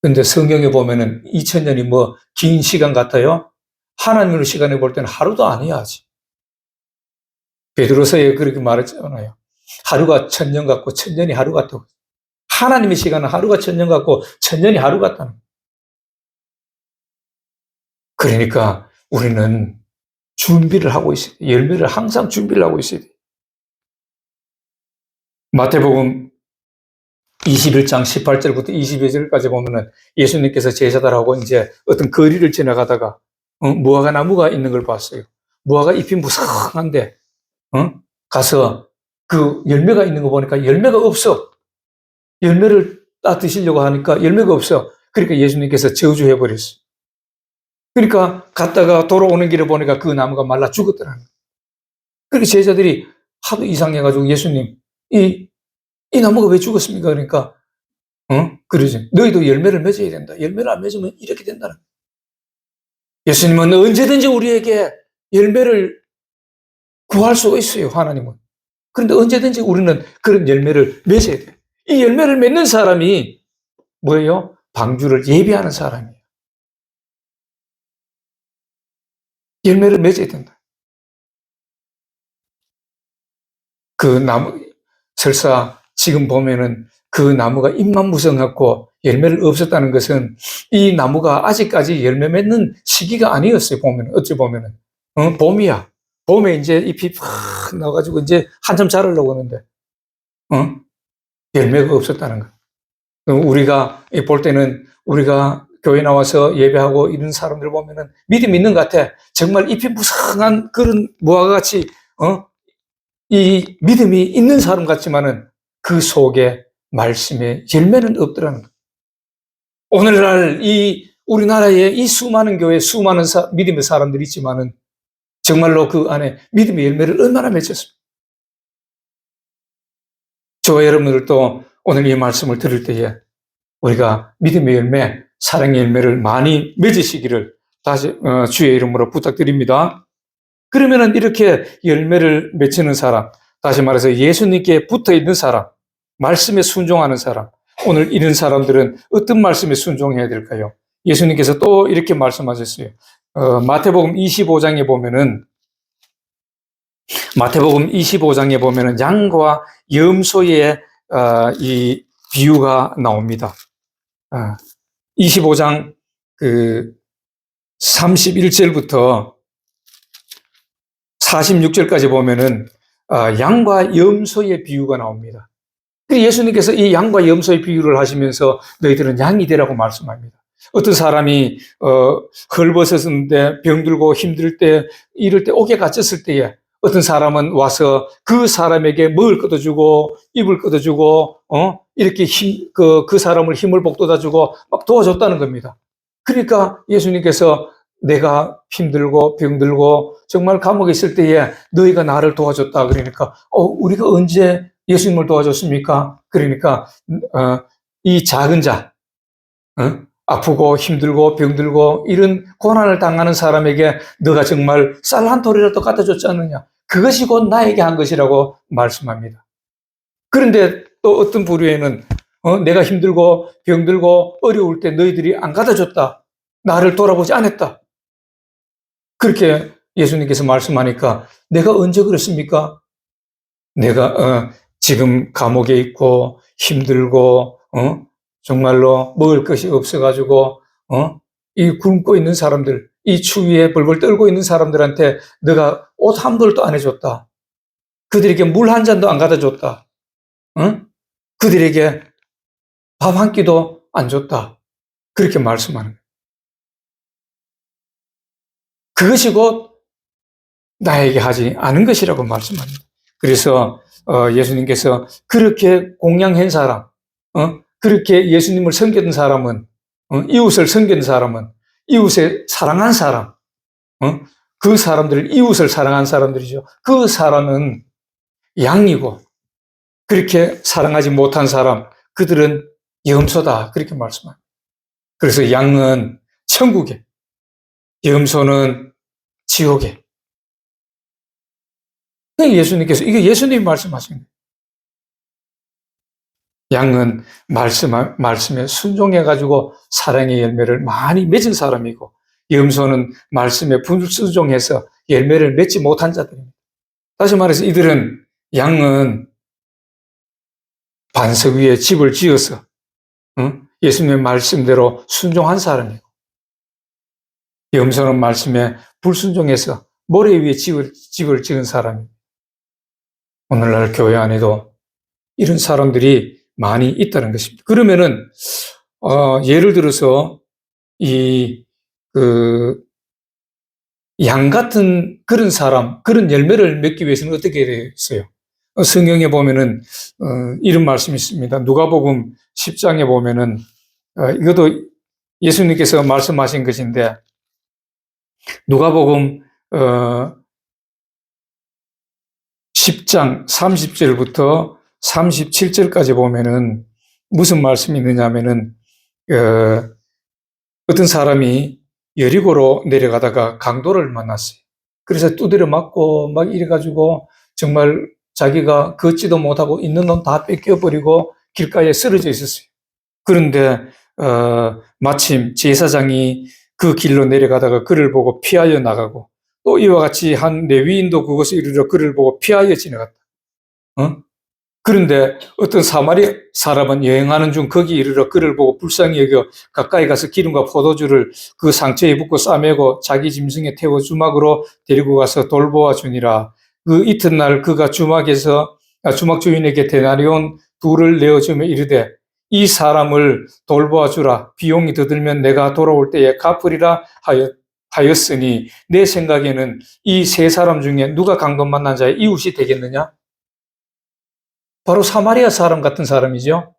근데 성경에 보면은 2000년이 뭐 긴 시간 같아요? 하나님의 시간에 볼 때는 하루도 아니야, 아직. 베드로서에 그렇게 말했잖아요. 하루가 1000년 같고 1000년이 하루 같다고. 하나님의 시간은 하루가 1000년 같고 1000년이 하루 같다는 거예요. 그러니까 우리는 준비를 하고 있어야 돼요. 열매를 항상 준비를 하고 있어야 돼요. 마태복음 21장 18절부터 22절까지 보면은 예수님께서 제자들하고 이제 어떤 거리를 지나가다가 무화과 나무가 있는 걸 봤어요. 무화과 잎이 무성한데 가서 그 열매가 있는 거 보니까 열매가 없어. 열매를 따 드시려고 하니까 열매가 없어. 그러니까 예수님께서 저주해 버렸어. 그러니까 갔다가 돌아오는 길에 보니까 그 나무가 말라 죽었더라는 거예요. 그러니까 제자들이 하도 이상해가지고 예수님 이 나무가 왜 죽었습니까? 그러니까 그러지. 너희도 열매를 맺어야 된다. 열매를 안 맺으면 이렇게 된다는 거예요. 예수님은 언제든지 우리에게 열매를 구할 수가 있어요. 하나님은. 그런데 언제든지 우리는 그런 열매를 맺어야 돼요. 이 열매를 맺는 사람이 뭐예요? 방주를 예비하는 사람이에요. 열매를 맺어야 된다. 그 나무, 설사 지금 보면은 그 나무가 잎만 무성하고 열매를 없었다는 것은 이 나무가 아직까지 열매 맺는 시기가 아니었어요. 보면 어찌 보면은 봄이야. 봄에 이제 잎이 팍 나와가지고 이제 한참 자라려고 하는데 열매가 없었다는 거. 우리가 볼 때는 우리가 교회 나와서 예배하고 이런 사람들 보면은 믿음이 있는 것 같아. 정말 잎이 무성한 그런 무화과 같이 이 믿음이 있는 사람 같지만은 그 속에 말씀에 열매는 없더라는 거예요. 오늘날 이 우리나라에 이 수많은 교회, 수많은 믿음의 사람들이 있지만은 정말로 그 안에 믿음의 열매를 얼마나 맺었습니까? 저와 여러분들도 오늘 이 말씀을 들을 때에 우리가 믿음의 열매, 사랑의 열매를 많이 맺으시기를 다시 주의 이름으로 부탁드립니다. 그러면은 이렇게 열매를 맺히는 사람, 다시 말해서 예수님께 붙어 있는 사람, 말씀에 순종하는 사람, 오늘 이런 사람들은 어떤 말씀에 순종해야 될까요? 예수님께서 또 이렇게 말씀하셨어요. 마태복음 25장에 보면은 양과 염소의 이 비유가 나옵니다. 25장 31절부터 46절까지 보면은 양과 염소의 비유가 나옵니다. 예수님께서 이 양과 염소의 비유를 하시면서 너희들은 양이 되라고 말씀합니다. 어떤 사람이 헐벗었는데 병들고 힘들 때 이럴 때 옥에 갇혔을 때에 어떤 사람은 와서 그 사람에게 먹을 것도 주고 입을 것도 주고 이렇게 그 사람을 힘을 북돋아주고 막 도와줬다는 겁니다. 그러니까 예수님께서 내가 힘들고 병들고 정말 감옥에 있을 때에 너희가 나를 도와줬다 그러니까 우리가 언제 예수님을 도와줬습니까? 그러니까 이 작은 자 아프고 힘들고 병들고 이런 고난을 당하는 사람에게 너가 정말 쌀 한 톨이라도 갖다 줬지 않느냐. 그것이 곧 나에게 한 것이라고 말씀합니다. 그런데 또 어떤 부류에는 내가 힘들고 병들고 어려울 때 너희들이 안 갖다 줬다. 나를 돌아보지 않았다. 그렇게 예수님께서 말씀하니까 내가 언제 그랬습니까? 내가 지금 감옥에 있고 힘들고 정말로 먹을 것이 없어가지고 이 굶고 있는 사람들, 이 추위에 벌벌 떨고 있는 사람들한테 너가 옷 한 벌도 안 해줬다. 그들에게 물 한 잔도 안 갖다 줬다. 그들에게 밥 한 끼도 안 줬다. 그렇게 말씀하는 거예요. 그것이 곧 나에게 하지 않은 것이라고 말씀합니다. 그래서 예수님께서 그렇게 공양한 사람, 그렇게 예수님을 섬기는 사람은, 이웃을 섬기는 사람은, 이웃을 사랑한 사람, 그 사람들, 이웃을 사랑한 사람들이죠. 그 사람은 양이고, 그렇게 사랑하지 못한 사람, 그들은 염소다. 그렇게 말씀합니다. 그래서 양은 천국에, 염소는 지옥에. 예수님께서, 이게 예수님이 말씀하신 거예요. 양은 말씀에 순종해가지고 사랑의 열매를 많이 맺은 사람이고, 염소는 말씀에 불순종해서 열매를 맺지 못한 자들입니다. 다시 말해서 이들은, 양은 반석 위에 집을 지어서 예수님의 말씀대로 순종한 사람이고, 염소는 말씀에 불순종해서 모래 위에 집을 지은 사람입니다. 오늘날 교회 안에도 이런 사람들이 많이 있다는 것입니다. 그러면은 예를 들어서 양 같은 그런 사람, 그런 열매를 맺기 위해서는 어떻게 해야 되겠어요? 성경에 보면은 이런 말씀이 있습니다. 누가복음 10장에 보면은 이것도 예수님께서 말씀하신 것인데, 누가복음 10장 30절부터 37절까지 보면은 무슨 말씀이 있느냐 하면은 어떤 사람이 여리고로 내려가다가 강도를 만났어요. 그래서 두드려 맞고 막 이래가지고 정말 자기가 걷지도 못하고 있는 돈 다 뺏겨버리고 길가에 쓰러져 있었어요. 그런데 마침 제사장이 그 길로 내려가다가 그를 보고 피하여 나가고, 또 이와 같이 한 레위인도 그것을 이르러 그를 보고 피하여 지나갔다. 그런데 어떤 사마리아 사람은 여행하는 중 거기 이르러 그를 보고 불쌍히 여겨 가까이 가서 기름과 포도주를 그 상처에 붓고 싸매고 자기 짐승에 태워 주막으로 데리고 가서 돌보아 주니라. 그 이튿날 그가 주막 주인에게 데나리온 둘을 내어주며 이르되 이 사람을 돌보아 주라. 비용이 더 들면 내가 돌아올 때에 갚으리라 하였으니 내 생각에는 이 세 사람 중에 누가 강도 만난 자의 이웃이 되겠느냐? 바로 사마리아 사람 같은 사람이죠.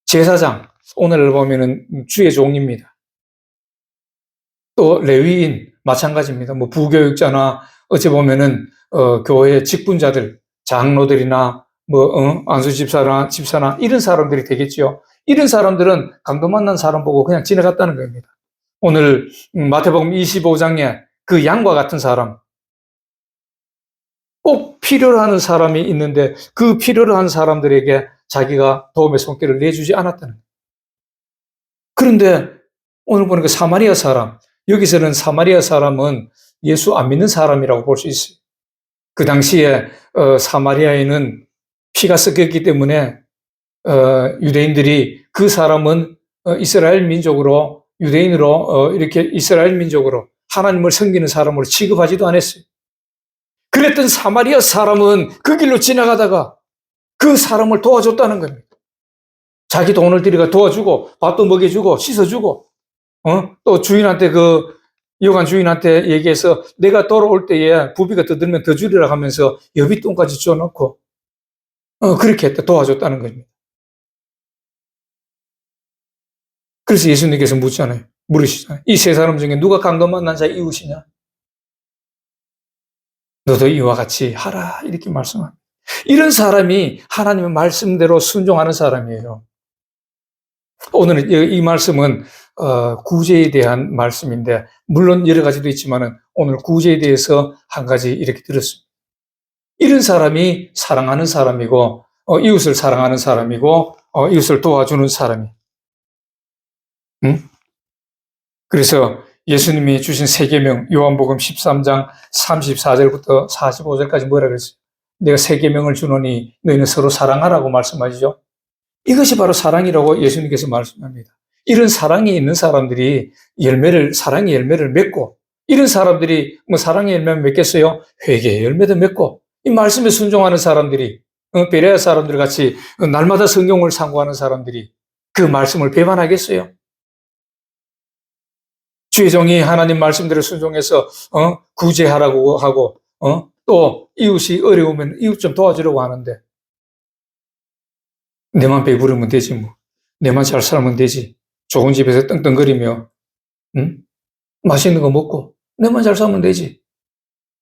제사장, 오늘 보면은 주의 종입니다. 또 레위인 마찬가지입니다. 뭐 부교육자나 어찌 보면은 교회 직분자들, 장로들이나 안수 집사나 이런 사람들이 되겠죠. 이런 사람들은 강도 만난 사람 보고 그냥 지나갔다는 겁니다. 오늘 마태복음 25장에 그 양과 같은 사람, 꼭 필요로 하는 사람이 있는데 그 필요로 하는 사람들에게 자기가 도움의 손길을 내주지 않았다는 거예요. 그런데 오늘 보니까 사마리아 사람, 여기서는 사마리아 사람은 예수 안 믿는 사람이라고 볼 수 있어요. 그 당시에 사마리아에는 피가 섞였기 때문에 유대인들이 그 사람은 이스라엘 민족으로, 유대인으로 이렇게 이스라엘 민족으로 하나님을 섬기는 사람으로 취급하지도 않았어요. 그랬던 사마리아 사람은 그 길로 지나가다가 그 사람을 도와줬다는 겁니다. 자기 돈을 들여가 도와주고 밥도 먹여주고 씻어주고 또 주인한테 여관 주인한테 얘기해서 내가 돌아올 때에 부비가 더 들면 더 주리라 하면서 여윳돈까지 줘놓고, 그렇게 했다, 도와줬다는 겁니다. 그래서 예수님께서 물으시잖아요. 이 세 사람 중에 누가 강도 만난 자의 이웃이냐? 너도 이와 같이 하라. 이렇게 말씀합니다. 이런 사람이 하나님의 말씀대로 순종하는 사람이에요. 오늘은 이 말씀은 구제에 대한 말씀인데, 물론 여러 가지도 있지만은 오늘 구제에 대해서 한 가지 이렇게 들었습니다. 이런 사람이 사랑하는 사람이고, 이웃을 사랑하는 사람이고, 이웃을 도와주는 사람이. 응? 그래서 예수님이 주신 세 계명, 요한복음 13장 34절부터 45절까지 뭐라 그랬어요? 내가 세 계명을 주노니 너희는 서로 사랑하라고 말씀하시죠. 이것이 바로 사랑이라고 예수님께서 말씀합니다. 이런 사랑이 있는 사람들이 사랑의 열매를 맺고, 이런 사람들이 사랑의 열매를 맺겠어요? 회개의 열매도 맺고, 이 말씀에 순종하는 사람들이, 베레아 사람들 같이 날마다 성경을 상고하는 사람들이 그 말씀을 배반하겠어요? 주의 종이 하나님 말씀대로 순종해서 구제하라고 하고, 또 이웃이 어려우면 이웃 좀 도와주려고 하는데, 내만 배부르면 되지 뭐, 내만 잘 살면 되지, 좋은 집에서 떵떵거리며 맛있는 거 먹고 내만 잘 살면 되지.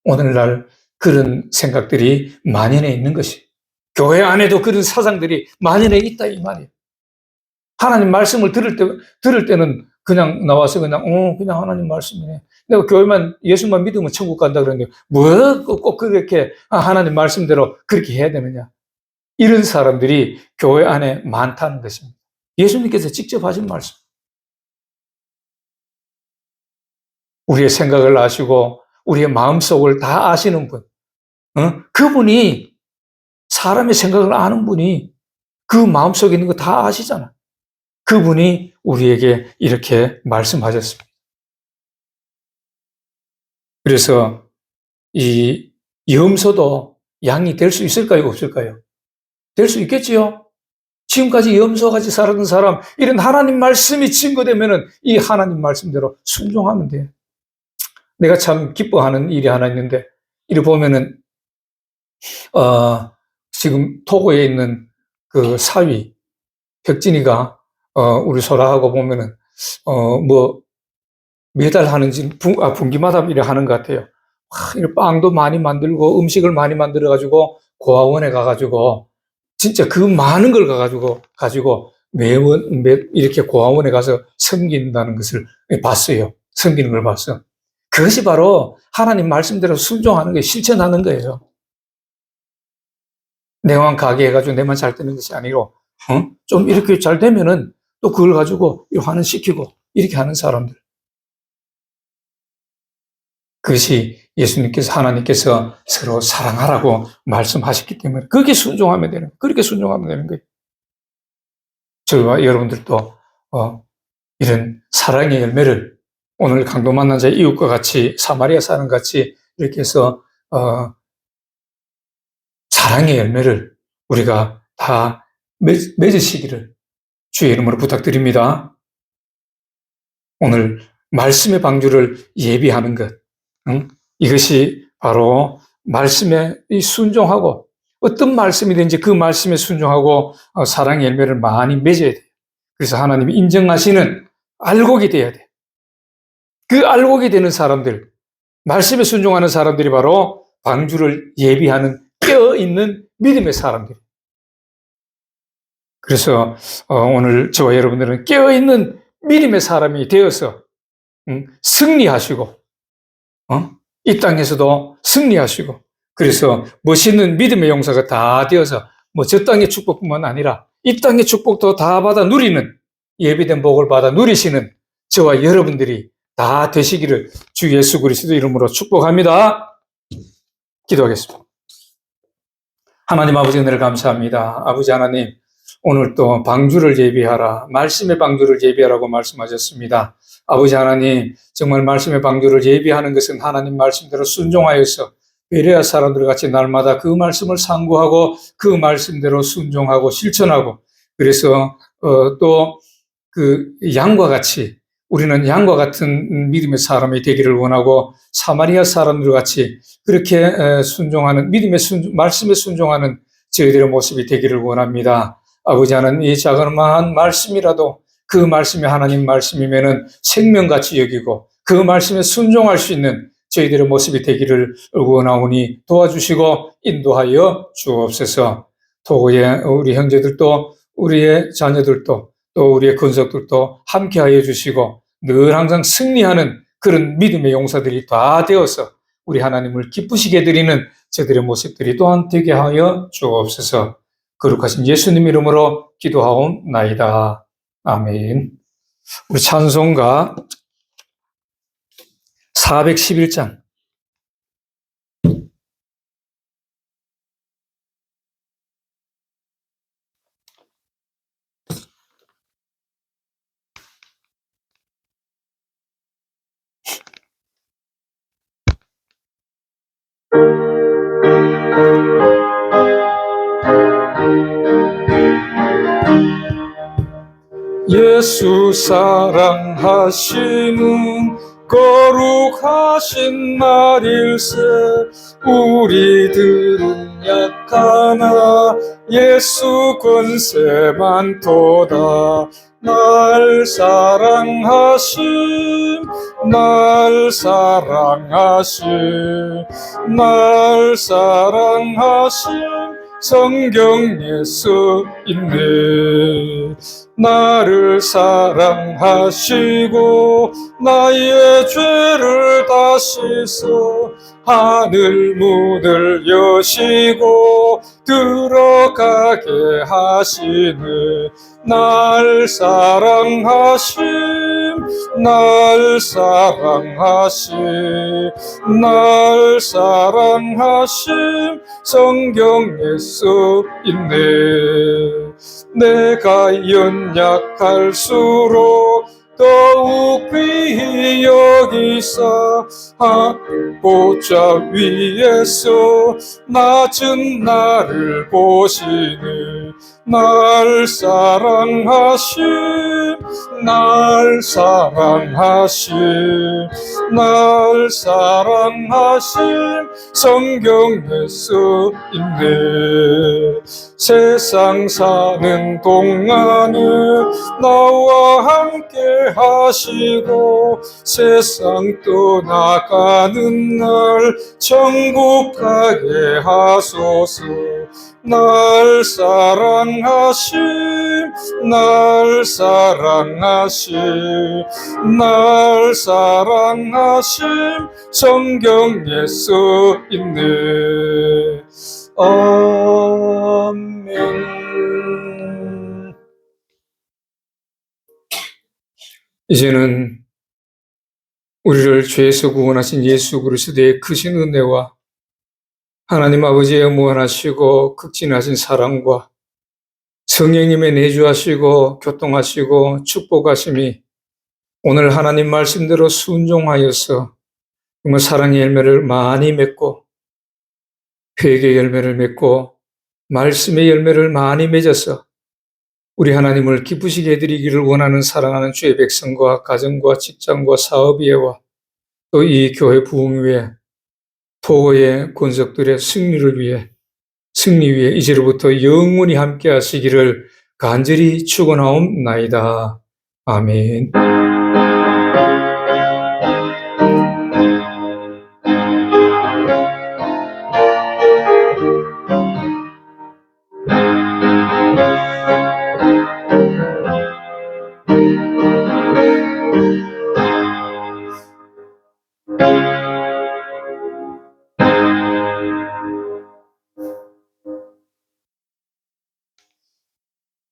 오늘날 그런 생각들이 만연해 있는 것이, 교회 안에도 그런 사상들이 만연해 있다 이 말이에요. 하나님 말씀을 들을 때는 그냥 나와서 그냥 하나님 말씀이네. 내가 교회만 예수만 믿으면 천국 간다 그러는데 뭐 꼭 그렇게 하나님 말씀대로 그렇게 해야 되느냐. 이런 사람들이 교회 안에 많다는 것입니다. 예수님께서 직접 하신 말씀. 우리의 생각을 아시고 우리의 마음속을 다 아시는 분. 그분이, 사람의 생각을 아는 분이 그 마음속에 있는 거 다 아시잖아. 그분이 우리에게 이렇게 말씀하셨습니다. 그래서 이 염소도 양이 될 수 있을까요? 없을까요? 될 수 있겠지요? 지금까지 염소같이 살았던 사람, 이런 하나님 말씀이 증거되면은 이 하나님 말씀대로 순종하면 돼요. 내가 참 기뻐하는 일이 하나 있는데, 이를 보면은, 지금 토고에 있는 그 사위, 혁진이가, 우리 소라하고 보면은, 매달 하는지, 분기마다 이래 하는 것 같아요. 빵도 많이 만들고, 음식을 많이 만들어가지고, 고아원에 가가지고, 진짜 그 많은 걸 가지고, 매번, 이렇게 고아원에 가서 섬긴다는 것을 봤어요. 섬기는 걸 봤어. 그것이 바로 하나님 말씀대로 순종하는 게, 실천하는 거예요. 내만 가게 해가지고 내만 잘 되는 것이 아니고, 좀 이렇게 잘 되면은 또 그걸 가지고 환원시키고, 이렇게 하는 사람들. 그것이 예수님께서, 하나님께서 서로 사랑하라고 말씀하셨기 때문에 그렇게 순종하면 되는 거예요. 저와 여러분들도 이런 사랑의 열매를, 오늘 강도 만난 자의 이웃과 같이, 사마리아 사람 같이 이렇게 해서 사랑의 열매를 우리가 다 맺으시기를 주의 이름으로 부탁드립니다. 오늘 말씀의 방주를 예비하는 것, 이것이 바로 말씀에 순종하고, 어떤 말씀이든지 그 말씀에 순종하고 사랑의 열매를 많이 맺어야 돼요. 그래서 하나님이 인정하시는 알곡이 돼야 돼. 그 알곡이 되는 사람들, 말씀에 순종하는 사람들이 바로 방주를 예비하는 깨어있는 믿음의 사람들. 그래서 오늘 저와 여러분들은 깨어있는 믿음의 사람이 되어서 승리하시고, 이 땅에서도 승리하시고, 그래서 멋있는 믿음의 용사가 다 되어서 저 땅의 축복뿐만 아니라 이 땅의 축복도 다 받아 누리는, 예비된 복을 받아 누리시는 저와 여러분들이 다 되시기를 주 예수 그리스도 이름으로 축복합니다. 기도하겠습니다. 하나님 아버지, 은혜를 감사합니다. 아버지 하나님, 오늘 또 방주를 예비하라, 말씀의 방주를 예비하라고 말씀하셨습니다. 아버지 하나님, 정말 말씀의 방주를 예비하는 것은 하나님 말씀대로 순종하여서 베레아 사람들 같이 날마다 그 말씀을 상고하고 그 말씀대로 순종하고 실천하고, 그래서 또 그 양과 같이 우리는 양과 같은 믿음의 사람이 되기를 원하고 사마리아 사람들 같이 그렇게 순종하는 말씀에 순종하는 저희들의 모습이 되기를 원합니다. 아버지 하나님, 이 자그마한 말씀이라도 그 말씀이 하나님 말씀이면은 생명같이 여기고 그 말씀에 순종할 수 있는 저희들의 모습이 되기를 원하오니 도와주시고 인도하여 주옵소서. 토고의 우리 형제들도 우리의 자녀들도 또 우리의 권속들도 함께하여 주시고 늘 항상 승리하는 그런 믿음의 용사들이 다 되어서 우리 하나님을 기쁘시게 드리는 저들의 모습들이 또한 되게 하여 주옵소서. 거룩하신 예수님 이름으로 기도하옵나이다. 아멘. 우리 찬송가 411장. 예수 사랑하시는 거룩하신 날일세. 우리들은 약하나 예수 권세 많도다. 날 사랑하심, 날 사랑하심, 날 사랑하심 성경 예수 있네. 나를 사랑하시고 나의 죄를 다 씻어 하늘 문을 여시고 들어가게 하시네. 날 사랑하심, 날 사랑하심, 날 사랑하심 성경 예수 있네. 내가 연약할수록 더욱 귀히 여기사 보좌 위에서 낮은 나를 보시네. 날 사랑하심, 날 사랑하심, 날 사랑하심 성경 예수 있네. 세상 사는 동안에 나와 함께 하시고 세상 떠나가는 날 천국 가게 하소서. 날 사랑하심, 날 사랑하심, 날 사랑하심 성경 예수 있네. 아멘. 이제는 우리를 죄에서 구원하신 예수 그리스도의 크신 은혜와 하나님 아버지의 무한하시고 극진하신 사랑과 성령님의 내주하시고 교통하시고 축복하심이 오늘 하나님 말씀대로 순종하여서 정말 사랑의 열매를 많이 맺고 회개의 열매를 맺고 말씀의 열매를 많이 맺어서 우리 하나님을 기쁘시게 해드리기를 원하는 사랑하는 주의 백성과 가정과 직장과 사업의회와 또 이 교회 부흥 위에 토고의 권속들의 승리 위에 이제로부터 영원히 함께 하시기를 간절히 축원하옵나이다. 아멘.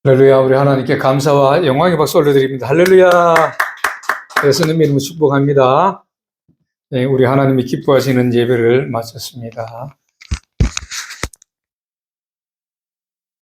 할렐루야. 우리 하나님께 감사와 영광의 박수 올려드립니다. 할렐루야. 예수님 이름으로 축복합니다. 네, 우리 하나님이 기뻐하시는 예배를 마쳤습니다.